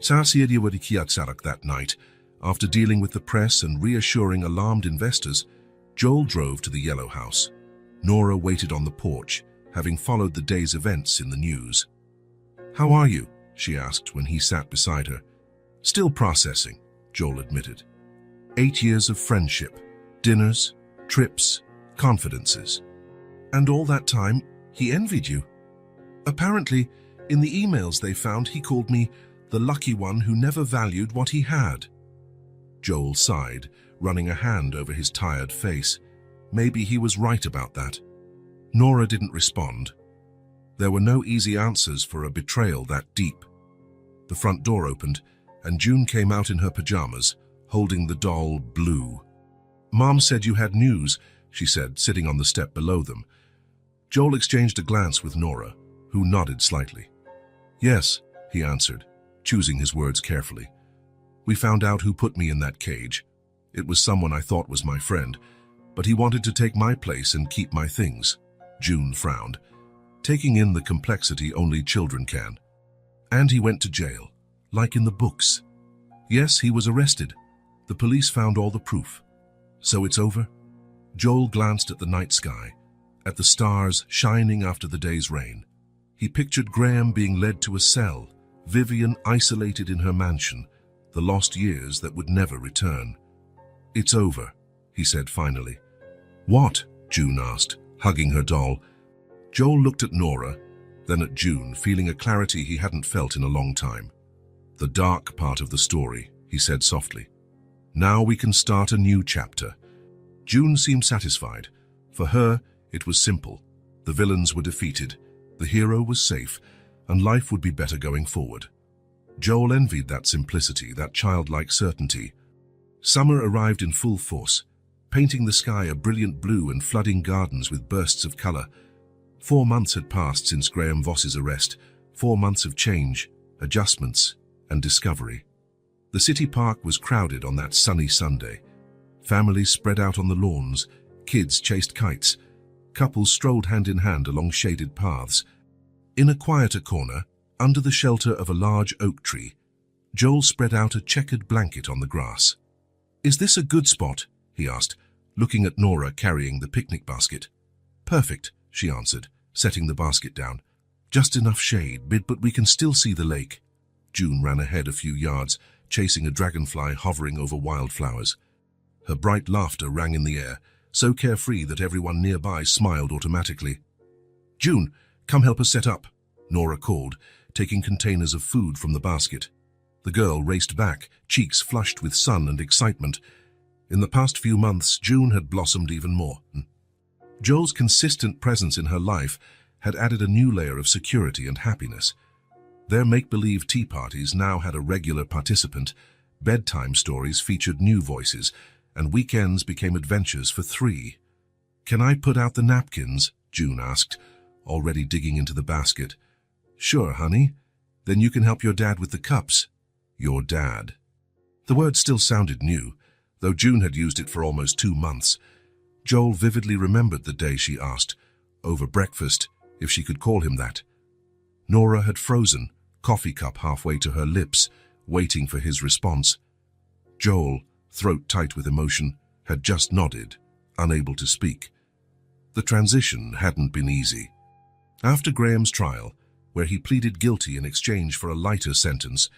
That night, after dealing with the press and reassuring alarmed investors, Joel drove to the Yellow House. Nora waited on the porch, having followed the day's events in the news. "How are you?" she asked when he sat beside her. "Still processing," Joel admitted. 8 years of friendship, dinners, trips, confidences. "And all that time, he envied you. Apparently, in the emails they found, he called me the lucky one who never valued what he had." Joel sighed, running a hand over his tired face. Maybe he was right about that. Nora didn't respond. There were no easy answers for a betrayal that deep. The front door opened, and June came out in her pajamas, holding the doll Blue. "Mom said you had news," she said, sitting on the step below them. Joel exchanged a glance with Nora, who nodded slightly. "Yes," he answered, choosing his words carefully. "We found out who put me in that cage. It was someone I thought was my friend, but he wanted to take my place and keep my things." June frowned, taking in the complexity only children can. "And he went to jail, like in the books." "Yes, he was arrested. The police found all the proof." "So it's over?" Joel glanced at the night sky, at the stars shining after the day's rain. He pictured Graham being led to a cell, Vivian isolated in her mansion, the lost years that would never return. "It's over," he said finally. "What?" June asked, hugging her doll. Joel looked at Nora, then at June, feeling a clarity he hadn't felt in a long time. "The dark part of the story," he said softly. "Now we can start a new chapter." June seemed satisfied. For her, it was simple. The villains were defeated, the hero was safe, and life would be better going forward. Joel envied that simplicity, that childlike certainty. Summer arrived in full force, painting the sky a brilliant blue and flooding gardens with bursts of color. 4 months had passed since Graham Voss's arrest, 4 months of change, adjustments, and discovery. The city park was crowded on that sunny Sunday. Families spread out on the lawns, kids chased kites, couples strolled hand in hand along shaded paths. In a quieter corner, under the shelter of a large oak tree, Joel spread out a checkered blanket on the grass. "Is this a good spot?" he asked, looking at Nora carrying the picnic basket. "Perfect," she answered, setting the basket down. "Just enough shade, but we can still see the lake." June ran ahead a few yards, chasing a dragonfly hovering over wildflowers. Her bright laughter rang in the air, so carefree that everyone nearby smiled automatically. "June, come help us set up," Nora called, taking containers of food from the basket. The girl raced back, cheeks flushed with sun and excitement. In the past few months, June had blossomed even more. Joel's consistent presence in her life had added a new layer of security and happiness. Their make-believe tea parties now had a regular participant, bedtime stories featured new voices, and weekends became adventures for 3. "Can I put out the napkins?" June asked, already digging into the basket. "Sure, honey. Then you can help your dad with the cups." Your dad. The word still sounded new, though June had used it for almost 2 months. Joel vividly remembered the day she asked, over breakfast, if she could call him that. Nora had frozen, coffee cup halfway to her lips, waiting for his response. Joel, throat tight with emotion, had just nodded, unable to speak. The transition hadn't been easy. After Graham's trial, where he pleaded guilty in exchange for a lighter sentence,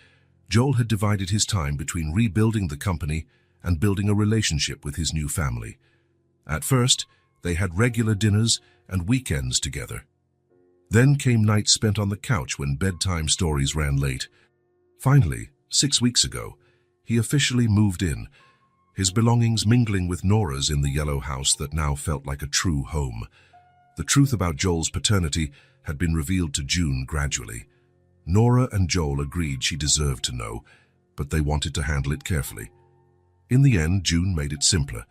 Joel had divided his time between rebuilding the company and building a relationship with his new family. At first, they had regular dinners and weekends together. Then came nights spent on the couch when bedtime stories ran late. Finally, 6 weeks ago, he officially moved in, his belongings mingling with Nora's in the yellow house that now felt like a true home. The truth about Joel's paternity had been revealed to June gradually. Nora and Joel agreed she deserved to know, but they wanted to handle it carefully. In the end, June made it simpler.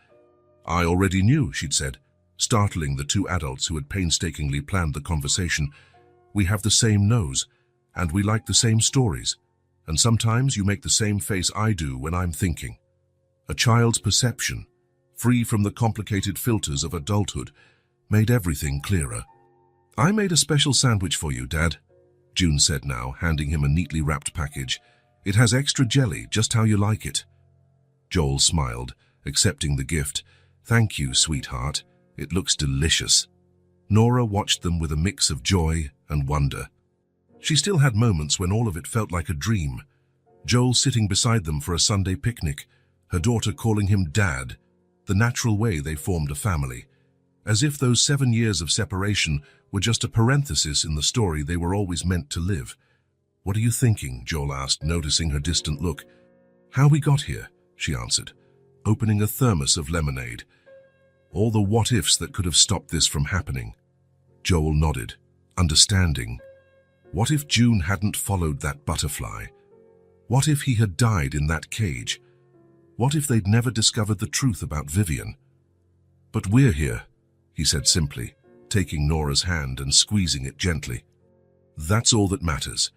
"I already knew," she'd said, startling the two adults who had painstakingly planned the conversation. "We have the same nose, and we like the same stories, and sometimes you make the same face I do when I'm thinking." A child's perception, free from the complicated filters of adulthood, made everything clearer. "I made a special sandwich for you, Dad," June said now, handing him a neatly wrapped package. "It has extra jelly, just how you like it." Joel smiled, accepting the gift. "Thank you, sweetheart. It looks delicious." Nora watched them with a mix of joy and wonder. She still had moments when all of it felt like a dream. Joel sitting beside them for a Sunday picnic, her daughter calling him Dad, the natural way they formed a family. As if those 7 years of separation were just a parenthesis in the story they were always meant to live. "What are you thinking?" Joel asked, noticing her distant look. "How we got here," she answered, opening a thermos of lemonade. "All the what-ifs that could have stopped this from happening." Joel nodded, understanding. What if June hadn't followed that butterfly? What if he had died in that cage? What if they'd never discovered the truth about Vivian? "But we're here," he said simply, taking Nora's hand and squeezing it gently. "That's all that matters."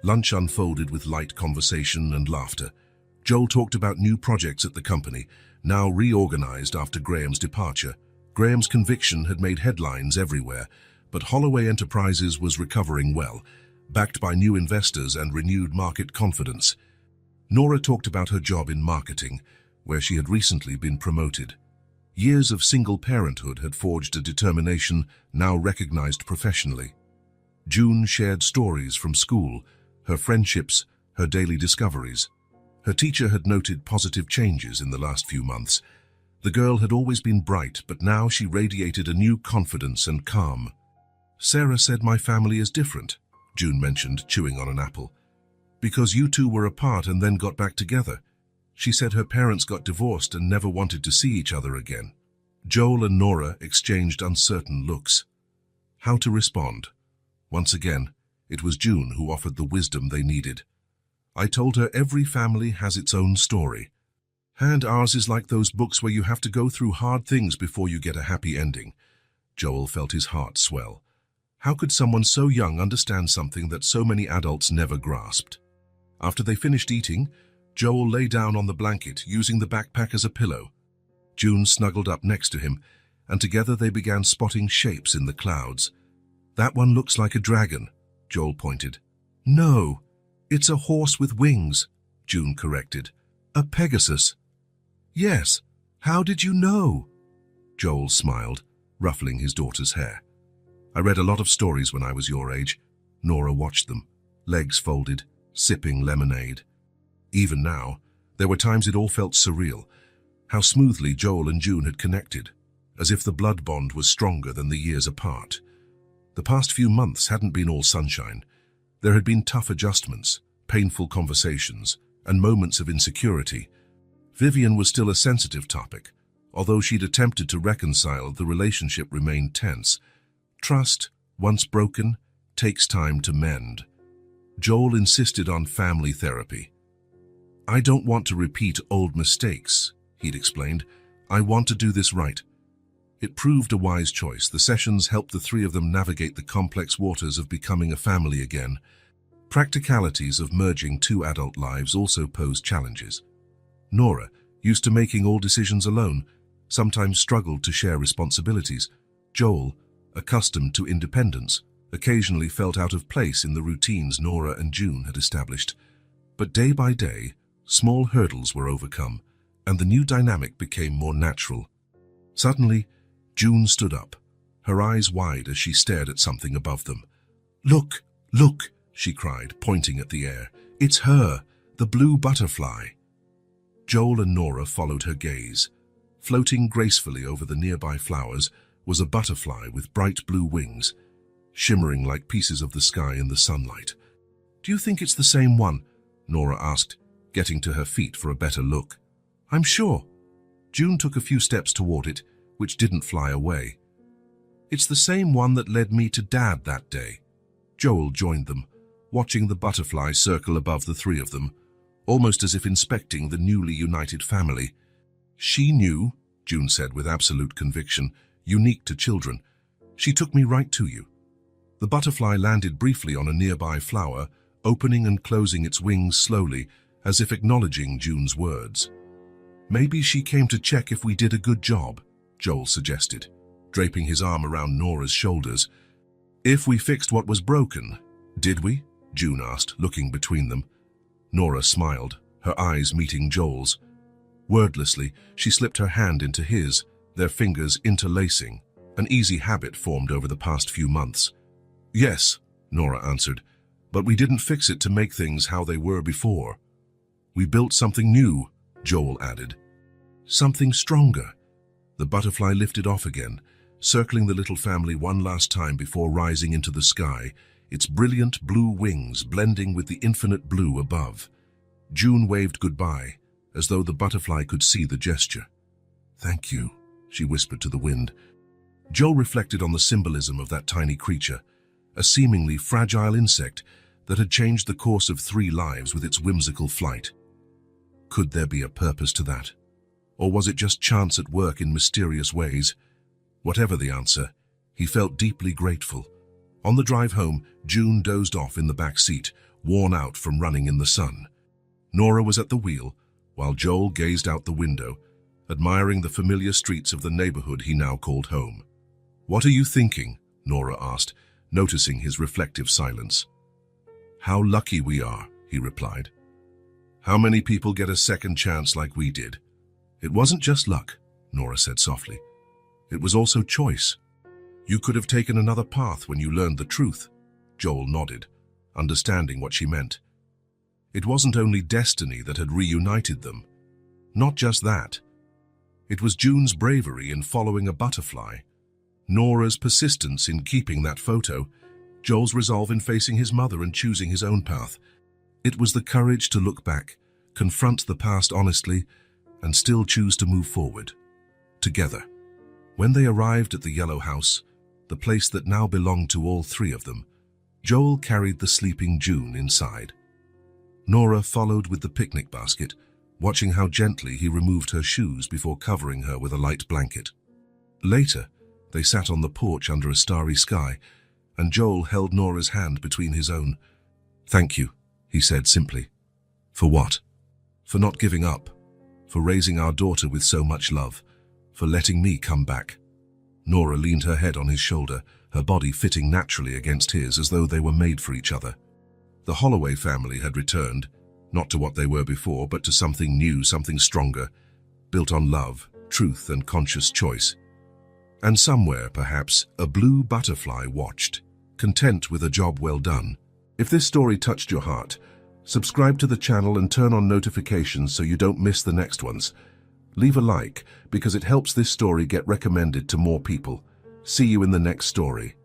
Lunch unfolded with light conversation and laughter. Joel talked about new projects at the company, now reorganized after Graham's departure. Graham's conviction had made headlines everywhere, but Holloway Enterprises was recovering well, backed by new investors and renewed market confidence. Nora talked about her job in marketing, where she had recently been promoted. Years of single parenthood had forged a determination now recognized professionally. June shared stories from school, her friendships, her daily discoveries. Her teacher had noted positive changes in the last few months. The girl had always been bright, but now she radiated a new confidence and calm. "Sarah said my family is different," June mentioned, chewing on an apple. "Because you two were apart and then got back together. She said her parents got divorced and never wanted to see each other again." Joel and Nora exchanged uncertain looks. How to respond? Once again, it was June who offered the wisdom they needed. "I told her every family has its own story. And ours is like those books where you have to go through hard things before you get a happy ending." Joel felt his heart swell. How could someone so young understand something that so many adults never grasped? After they finished eating, Joel lay down on the blanket, using the backpack as a pillow. June snuggled up next to him, and together they began spotting shapes in the clouds. "That one looks like a dragon," Joel pointed. "No, it's a horse with wings," June corrected. "A Pegasus." "Yes, how did you know?" Joel smiled, ruffling his daughter's hair. "I read a lot of stories when I was your age." Nora watched them, legs folded, sipping lemonade. Even now, there were times it all felt surreal, how smoothly Joel and June had connected, as if the blood bond was stronger than the years apart. The past few months hadn't been all sunshine. There had been tough adjustments, painful conversations, and moments of insecurity. Vivian was still a sensitive topic. Although she'd attempted to reconcile, the relationship remained tense. Trust, once broken, takes time to mend. Joel insisted on family therapy. "I don't want to repeat old mistakes," he'd explained. "I want to do this right." It proved a wise choice. The sessions helped the three of them navigate the complex waters of becoming a family again. Practicalities of merging two adult lives also posed challenges. Nora, used to making all decisions alone, sometimes struggled to share responsibilities. Joel, accustomed to independence, occasionally felt out of place in the routines Nora and June had established. But day by day, small hurdles were overcome, and the new dynamic became more natural. Suddenly, June stood up, her eyes wide as she stared at something above them. "Look, look," she cried, pointing at the air. "It's her, the blue butterfly." Joel and Nora followed her gaze. Floating gracefully over the nearby flowers was a butterfly with bright blue wings, shimmering like pieces of the sky in the sunlight. "Do you think it's the same one?" Nora asked, getting to her feet for a better look. "I'm sure." June took a few steps toward it, which didn't fly away. "It's the same one that led me to Dad that day." Joel joined them, watching the butterfly circle above the three of them. almost as if inspecting the newly united family. "She knew," June said with absolute conviction, unique to children. "She took me right to you." The butterfly landed briefly on a nearby flower, opening and closing its wings slowly, as if acknowledging June's words. "Maybe she came to check if we did a good job," Joel suggested, draping his arm around Nora's shoulders. "If we fixed what was broken, did we?" June asked, looking between them. Nora smiled, her eyes meeting Joel's. Wordlessly, she slipped her hand into his, their fingers interlacing, an easy habit formed over the past few months. "Yes," Nora answered, "but we didn't fix it to make things how they were before. We built something new," Joel added. "Something stronger." The butterfly lifted off again, circling the little family one last time before rising into the sky, its brilliant blue wings blending with the infinite blue above. June waved goodbye, as though the butterfly could see the gesture. "Thank you," she whispered to the wind. Joel reflected on the symbolism of that tiny creature, a seemingly fragile insect that had changed the course of 3 lives with its whimsical flight. Could there be a purpose to that? Or was it just chance at work in mysterious ways? Whatever the answer, he felt deeply grateful. On the drive home, June dozed off in the back seat, worn out from running in the sun. Nora was at the wheel, while Joel gazed out the window, admiring the familiar streets of the neighborhood he now called home. "What are you thinking?" Nora asked, noticing his reflective silence. "How lucky we are," he replied. "How many people get a second chance like we did?" "It wasn't just luck," Nora said softly. "It was also choice. You could have taken another path when you learned the truth." Joel nodded, understanding what she meant. It wasn't only destiny that had reunited them. Not just that. It was June's bravery in following a butterfly, Nora's persistence in keeping that photo, Joel's resolve in facing his mother and choosing his own path. It was the courage to look back, confront the past honestly, and still choose to move forward. Together. When they arrived at the yellow house, the place that now belonged to all 3 of them, Joel carried the sleeping June inside. Nora followed with the picnic basket, watching how gently he removed her shoes before covering her with a light blanket. Later, they sat on the porch under a starry sky, and Joel held Nora's hand between his own. "Thank you," he said simply. "For what?" "For not giving up, for raising our daughter with so much love, for letting me come back." Nora leaned her head on his shoulder, her body fitting naturally against his as though they were made for each other. The Holloway family had returned, not to what they were before, but to something new, something stronger, built on love, truth, and conscious choice. And somewhere, perhaps, a blue butterfly watched, content with a job well done. If this story touched your heart, subscribe to the channel and turn on notifications so you don't miss the next ones. Leave a like, because it helps this story get recommended to more people. See you in the next story.